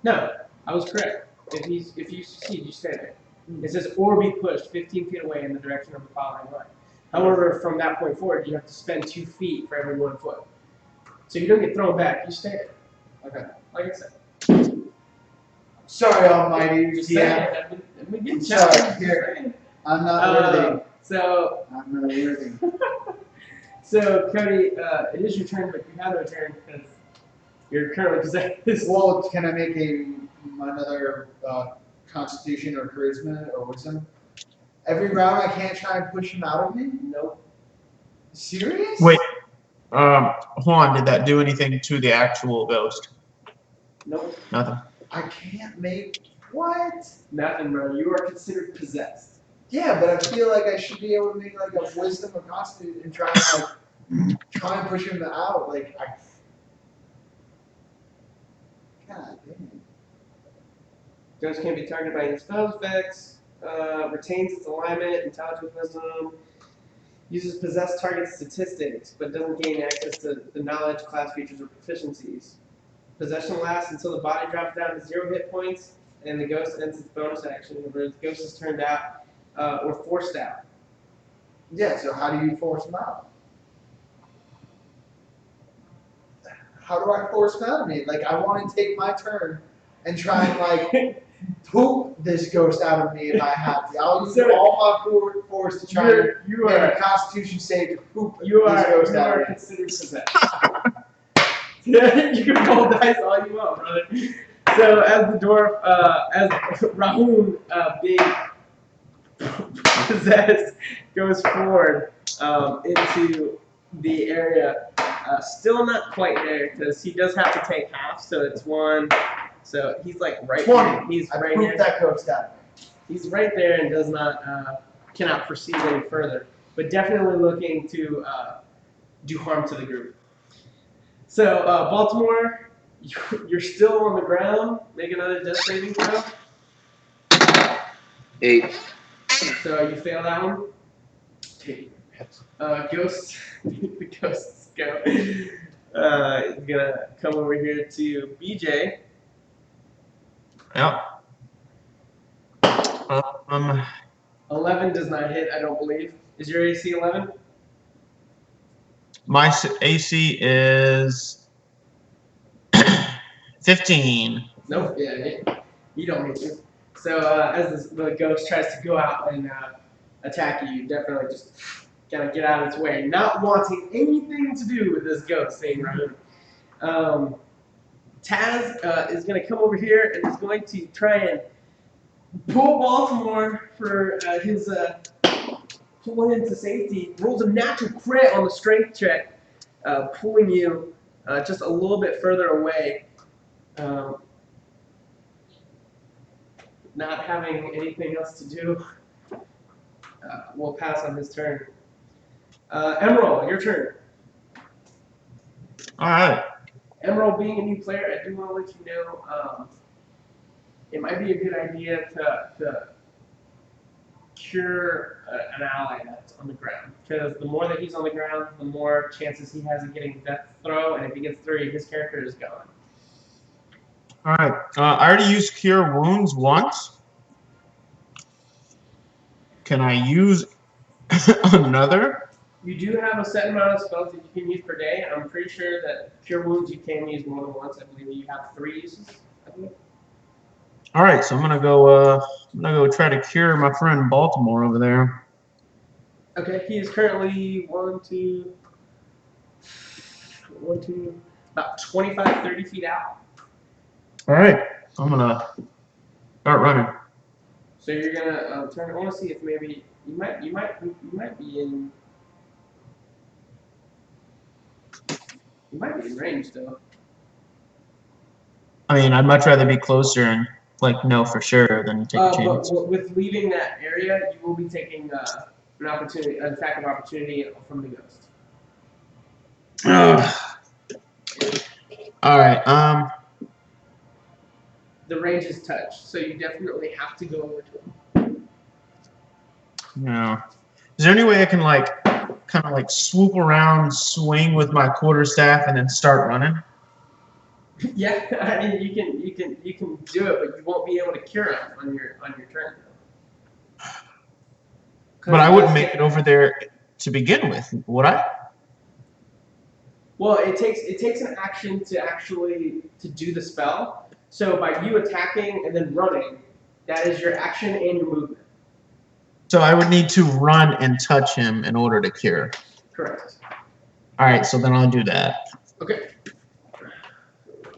No, I was correct. If you succeed, you stay there. It says or be pushed 15 feet away in the direction of the following line. However, from that point forward, you have to spend 2 feet for every 1 foot. So you don't get thrown back. You stay there. Okay. Like I said. Sorry, Almighty. Just Yeah. saying. I've been getting Sorry, challenged. here. Just saying. I'm not worthy. So I'm not worthy. So, Cody, it is your turn, but you have no turn because you're currently possessed. Well, can I make another Constitution or Charisma or Wisdom? Every round I can't try and push him out of me? Nope. Serious? Wait, Juan, did that do anything to the actual ghost? Nope. Nothing. I can't make what? Nothing, bro. You are considered possessed. Yeah, but I feel like I should be able to make like a Wisdom or Constitution and try and push him out. Like I. God damn it. Ghost can't be targeted by any spell effects. Retains its alignment, intelligence, wisdom. Uses possessed target statistics, but doesn't gain access to the knowledge, class features, or proficiencies. Possession lasts until the body drops down to 0 hit points, and the ghost ends its bonus action whenever the ghost is turned out or forced out. Yeah, so how do you force him out? How do I force him out of me? Like, I want to take my turn and try and, like, poop this ghost out of me if I have to. I'll use all my force to try and You make are a Constitution save to poop you this are ghost you out are of me. considered possessed. You can roll dice all you want, brother. So as the dwarf, as Rahun being possessed goes forward into the area, still not quite there because he does have to take half, so it's 1. So he's like right 20. here. He's I right pooped here. that ghost out. He's right there and does not cannot proceed any further, but definitely looking to do harm to the group. So Baltimore, you're still on the ground. Make another death saving throw. 8. So you fail that one. Ghost, the ghosts go. He's gonna come over here to BJ. Yep. 11 does not hit, I don't believe. Is your AC 11? My AC is 15. Nope. Yeah, you don't need to. So as the ghost tries to go out and attack you, you definitely just kind of get out of its way, not wanting anything to do with this ghost saying right. Taz is going to come over here and is going to try and pull Baltimore for his pull him to safety. Rolls a natural crit on the strength check, pulling you just a little bit further away. Not having anything else to do, we'll pass on his turn. Emerald, your turn. All right. Emerald, being a new player, I do want to let you know it might be a good idea to cure an ally that's on the ground. Because the more that he's on the ground, the more chances he has of getting death throw, and if he gets 3, his character is gone. All right. I already used Cure Wounds once. Can I use another? You do have a set amount of spells that you can use per day. I'm pretty sure that Cure Wounds you can use more than once. I believe you have 3 uses. I believe. All right. So I'm gonna go try to cure my friend Baltimore over there. Okay, he is currently about 25, 30 feet out. All right. I'm gonna start running. So you're gonna turn. I want to see if maybe you might be in. You might be in range though. I mean, I'd much rather be closer and know for sure, then you take a But chance. with leaving that area, you will be taking an attack of opportunity from the ghost. All right. The range is touched, so you definitely have to go over to him. No. Is there any way I can kind of swoop around, swing with my quarterstaff, and then start running? Yeah, I mean you can do it, but you won't be able to cure him on your turn. But I wouldn't make it over there to begin with, would I? Well, it takes an action to actually do the spell. So by you attacking and then running, that is your action and your movement. So I would need to run and touch him in order to cure. Correct. All right, so then I'll do that. Okay.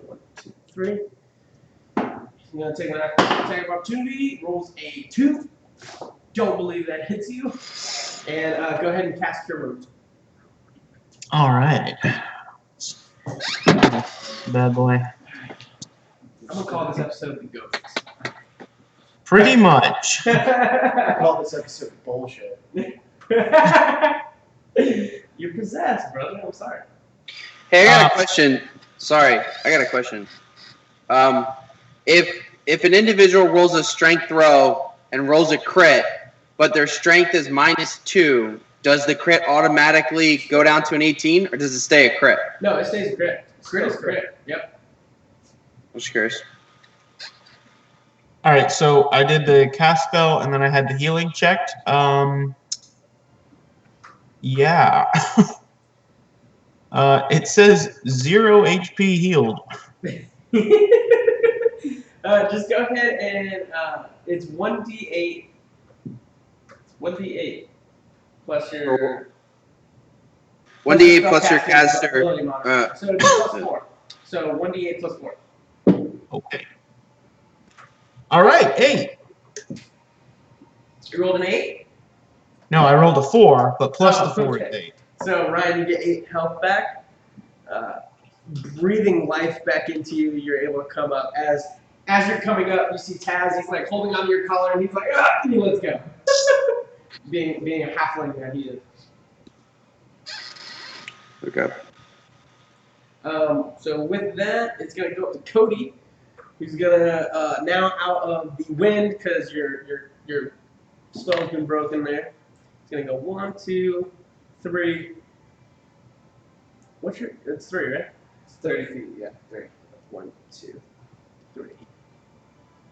1, 2, 3. He's gonna take an attack of opportunity. Rolls a 2. Don't believe that hits you. And go ahead and cast Cure Wounds. All right. Bad boy. I'm gonna call this episode the Ghosts. Pretty much. I call this episode bullshit. You're possessed, brother. I'm sorry. Hey, I got a question. Sorry, I got a question. If an individual rolls a strength throw and rolls a crit, but their strength is -2, does the crit automatically go down to an 18, or does it stay a crit? No, it stays crit. Crit is crit. Yep. I'm just curious. All right, so I did the cast spell, and then I had the healing checked. Yeah. It says 0 HP healed. Just go ahead and it's 1d8. 1d8 plus your 1d8 plus your spellcasting caster. ability modifier. So it's plus 4. So 1d8 plus 4. Okay. All right, 8. You rolled an 8. No, I rolled a 4, but plus the 4 okay. is 8. So Ryan, you get 8 health back. Breathing life back into you, you're able to come up. As you're coming up, you see Taz. He's like holding onto your collar, and he's like, "Ah, let's go." being a halfling that he is. Okay. So with that, it's gonna go up to Cody, who's gonna now out of the wind because your spell's been broken there. It's gonna go 1, 2, 3. What's your? It's 3, right? It's 30 feet, yeah, 3. 1, 2, 3.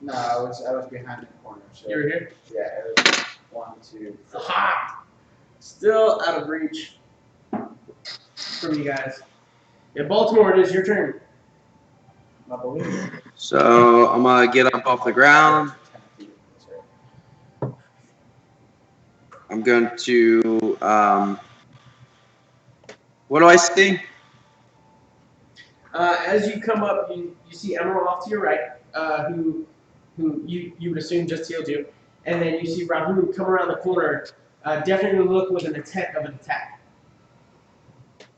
No, I was behind the corner. So You were here. yeah, it was 1, 2, 4. Ha! Still out of reach from you guys. Yeah, Baltimore, it is your turn. I believe it. So I'm gonna get up off the ground. 10 feet, that's right. I'm going to what do I see? As you come up, you see Emerald off to your right, who you would assume just healed you, and then you see Rahul come around the corner, definitely look with an intent of an attack.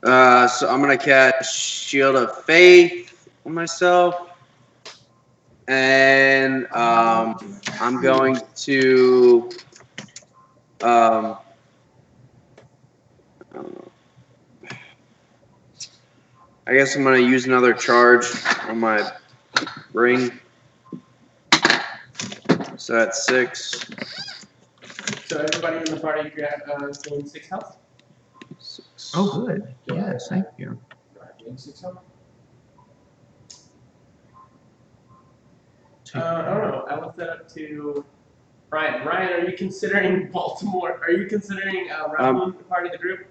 So I'm gonna cast Shield of Faith on myself, and I'm going to I don't know. I guess I'm gonna use another charge on my ring. So that's 6. So everybody in the party gains 6 health. 6. Oh, good. Yes, thank you. Gain 6 health? I don't know. I left that up to Ryan. Ryan, are you considering Baltimore? Are you considering Rahul part of the group?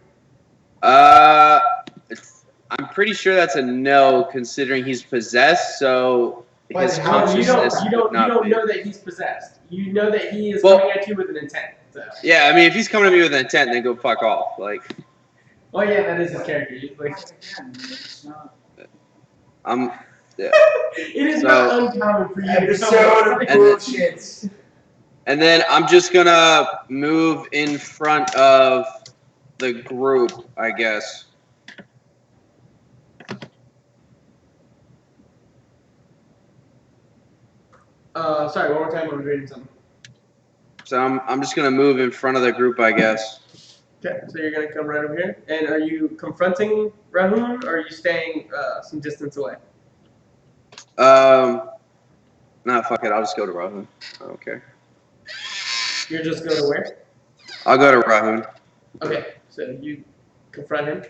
I'm pretty sure that's a no, considering he's possessed. So his But how- You consciousness don't would not be. know that he's possessed. You know that he is Well- coming at you with an intent. So. Yeah, I mean, if he's coming at me with an intent, then go fuck off. Like, Oh yeah, that is his character. He's like, Again, it's not. I'm. it is So- not uncommon for you to Episode of And- bullshit. And then I'm just gonna move in front of the group, I guess. Sorry, one more time. I was reading something. So I'm just gonna move in front of the group, I guess. Okay, so you're gonna come right over here. And are you confronting Rahun, or are you staying some distance away? No, fuck it. I'll just go to Rahun. I don't care. You're just going to where? I'll go to Rahun. Okay, so you confront him.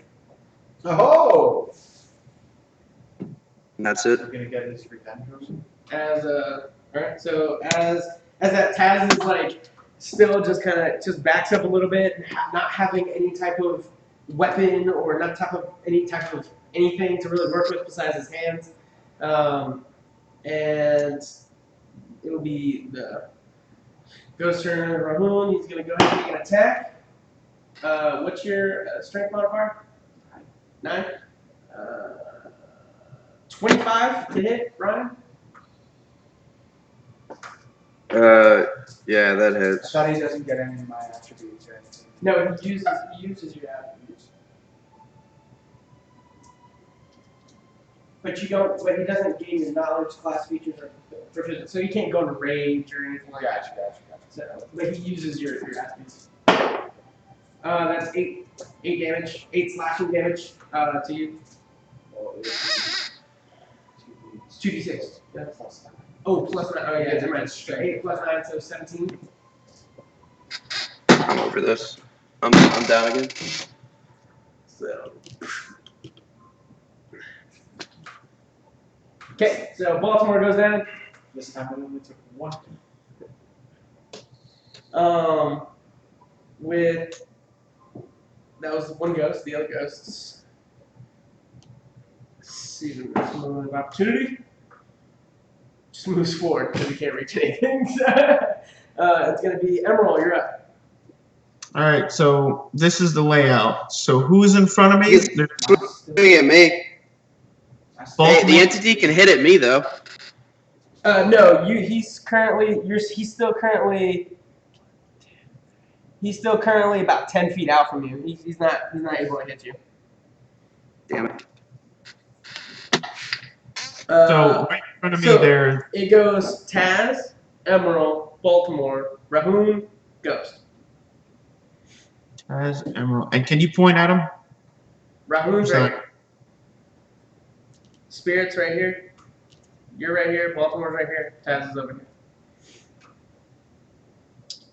Oh! And that's it. We're gonna get his revenge or something? Alright, so as that Taz is like still just kind of just backs up a little bit, not having any type of weapon or not any type of anything to really work with besides his hands, and it'll be the Ghost turn Rahun. He's gonna go ahead and make an attack. What's your strength modifier? 9. 25 to hit, Ryan. Yeah, that I hits. thought he doesn't get any of my attributes or anything. No, he uses your attributes. But you don't. But he doesn't gain your knowledge, class features, or proficiency. So he can't go into rage or anything like that. Gotcha. So, but he uses your attributes. That's 8 damage, 8 slashing damage to you. Oh, 2d6. Yeah. Plus 9. Oh, plus 9. Oh yeah, never mind. 8 plus 9, so 17. I'm over this. I'm down again. So. Okay, so Baltimore goes down. This time it only took 1. With that was one ghost. The other ghosts. See the next moment of opportunity. Just moves forward because he can't reach anything. It's gonna be Emerald. You're up. All right, so this is the layout. So who's in front of me? Yes. There's Me and me. Hey, Baltimore. the entity can hit at me though. No, he's currently. He's still currently about 10 feet out from you. He's not able to hit you. Damn it. So right in front of me so- there. It goes Taz, Emerald, Baltimore, Rahun, Ghost. Taz, Emerald. And can you point at him? Rahun's Sorry. right here. Spirit's right here. You're right here. Baltimore's right here. Taz is over here.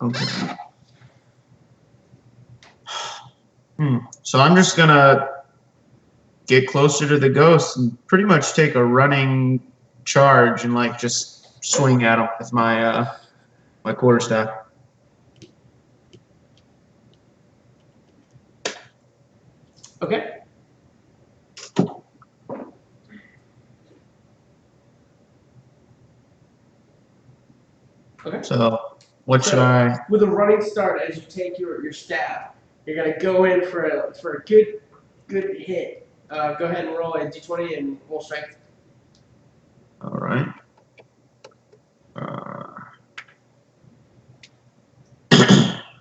Okay. So I'm just gonna get closer to the ghost and pretty much take a running charge and like just swing at him with my my quarterstaff. Okay. Okay. So what should So- I? With a running start, as you take your staff, you're gonna go in for a good hit. Go ahead and roll a d20 and roll strength. All right.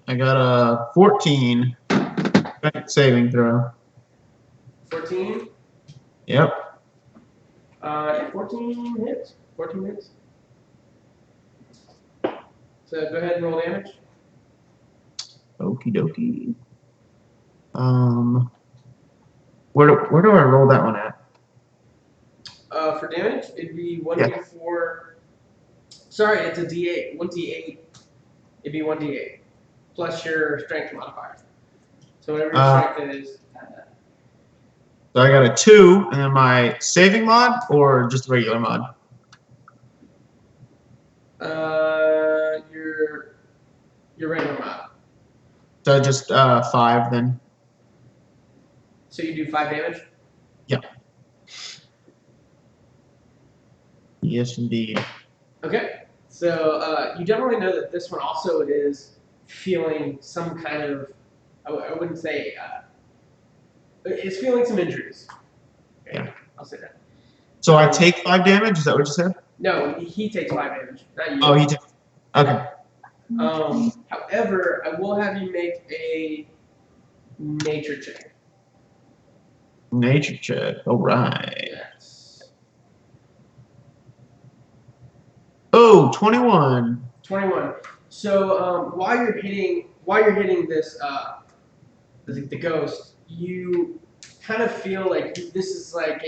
I got a 14 strength saving throw. 14. Yep. 14 hits. 14 hits. So go ahead and roll damage. Okie dokie. Where do I roll that one at? For damage, it'd be 1d4. Sorry, it's a d8. 1d8. It'd be 1d8 plus your strength modifier. So whatever your strength is, add that. So I got a 2, and then my saving mod or just regular mod? Your regular mod. So just 5 then. So you do 5 damage. Yes, indeed. Okay. So you definitely know that this one also is feeling some kind of. I wouldn't say. It's feeling some injuries. Okay, Yeah. I'll say that. So I take 5 damage. Is that what you said? No, he takes 5 damage, not you. Oh, he takes. Okay. However, I will have you make a nature check. Nature check. All right. Yes. Oh, 21. 21. So while you're hitting this the ghost, you kind of feel like this is like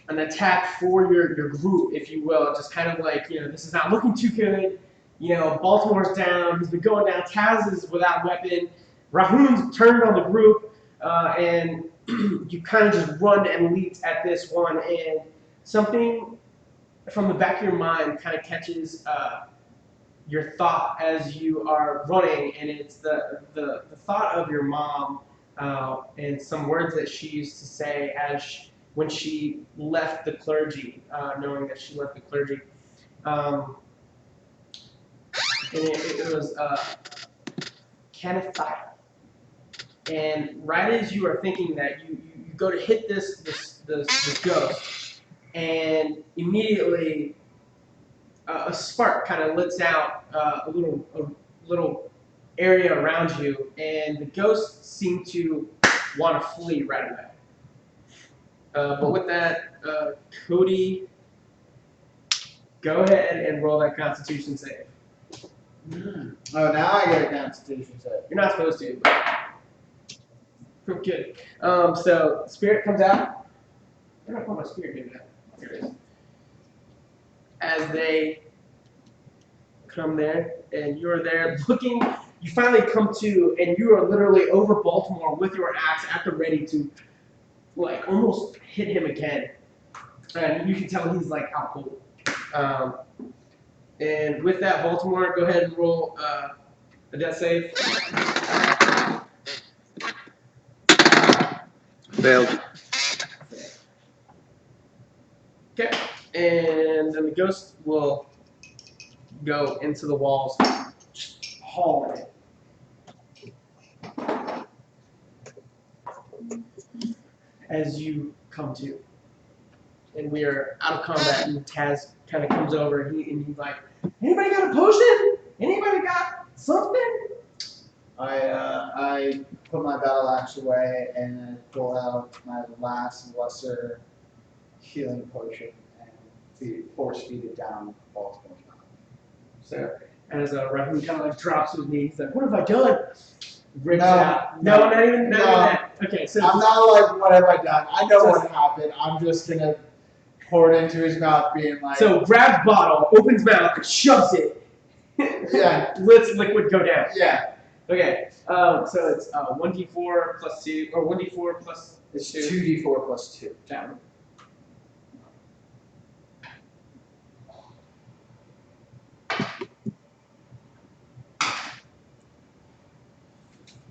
an attack for your group, if you will. Just kind of like, this is not looking too good. Baltimore's down. He's been going down. Taz is without weapon. Rahun's turned on the group, and you kind of just run and leap at this one, and something from the back of your mind kind of catches your thought as you are running, and it's the thought of your mom and some words that she used to say when she left the clergy, knowing that she left the clergy. And it was Kenneth Thyre. And right as you are thinking that, you go to hit this ghost, and immediately a spark kind of lets out a little area around you, and the ghosts seem to want to flee right away. But with that, Cody, go ahead and roll that Constitution save. Oh, now I get a Constitution save. You're not supposed to, but good. So Spirit comes out. Where did I put my Spirit in that? Here it is. As they come there, and you're there looking, you finally come to, and you are literally over Baltimore with your axe at the ready to, like, almost hit him again. And you can tell he's, like, out cold. And with that, Baltimore, go ahead and roll a death save. Failed. Okay. And then the ghost will go into the walls, just hauling it. As you come to. And we are out of combat, and Taz kind of comes over, and he's like, anybody got a potion? Anybody got something? I put my battle axe away and pull out my last lesser healing potion and force feed it down Baltimore's mouth. So as Rahun kind of like drops to his knees, he's like, what have I done? Rips No, it out. No, not even that. Okay, so I'm not like, what have I done? I know what happened. I'm just gonna pour it into his mouth, being like, so grabs bottle, opens mouth, shoves it. Yeah. Lets liquid go down. yeah, Okay, so it's 1d4 plus 2, or 1d4 plus it's 2. 2d4 plus 2. Down.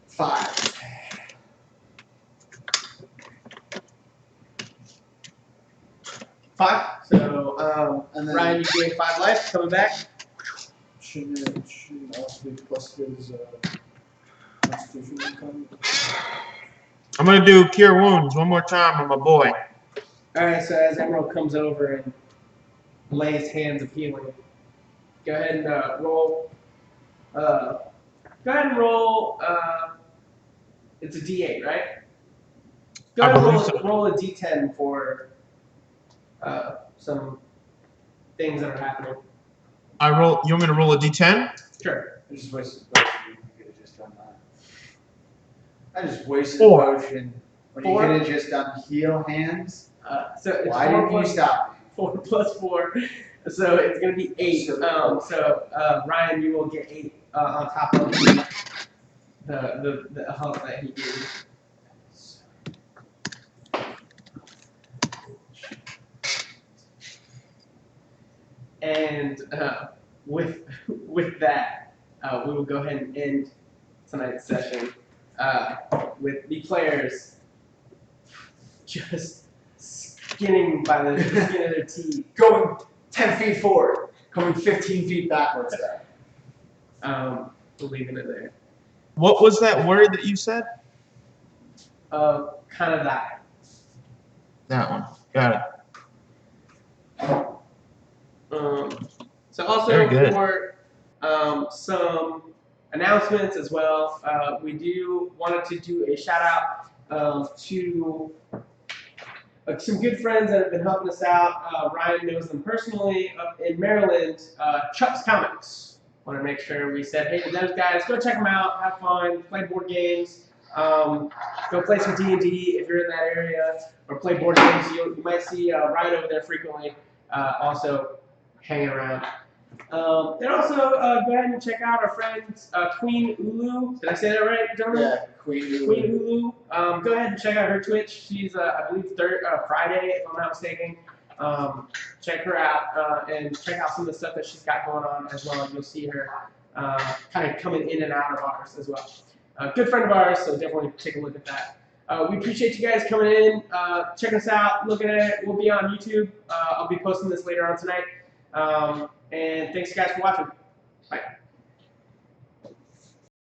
Five. Five. So, And then Ryan, you gain 5 life, coming back. Shouldn't also be plus his Constitution income? I'm gonna do Cure Wounds one more time on my boy. Alright, so as Emerald comes over and lays hands of healing, go ahead and roll. Go ahead and roll. It's a D8, right? Go I ahead and believe so. roll a D10 for some things that are happening. You want me to roll a D10? Sure. I just wasted a potion. You could have just done that. I just wasted 4. a potion when 4? you could have just done heal hands. So it's Why 4 didn't you plus stop me? 4 plus 4, so it's gonna be 8. So Ryan, you will get 8 on top of the health that he gave you. And with that, we will go ahead and end tonight's session with the players just skinning by the skin of their teeth. Going 10 feet forward, coming 15 feet backwards there. Leaving it there. What was that word that you said? Kind of that. That one. Got it. So also Very good. for some announcements as well, we wanted to do a shout out to some good friends that have been helping us out. Ryan knows them personally up in Maryland. Chuck's Comics. Want to make sure we said, hey to those guys, go check them out, have fun, play board games, go play some D&D if you're in that area, or play board games. You might see Ryan over there frequently, also hanging around. And also, go ahead and check out our friends, Queen Ulu. Did I say that right, gentlemen? Yeah, Queen. Queen Ulu. Go ahead and check out her Twitch. She's, I believe, Friday, if I'm not mistaken. Check her out and check out some of the stuff that she's got going on as well. You'll see her kind of coming in and out of ours as well. Good friend of ours, so definitely take a look at that. We appreciate you guys coming in, checking us out, looking at it. We'll be on YouTube. I'll be posting this later on tonight. And thanks, guys, for watching. Bye.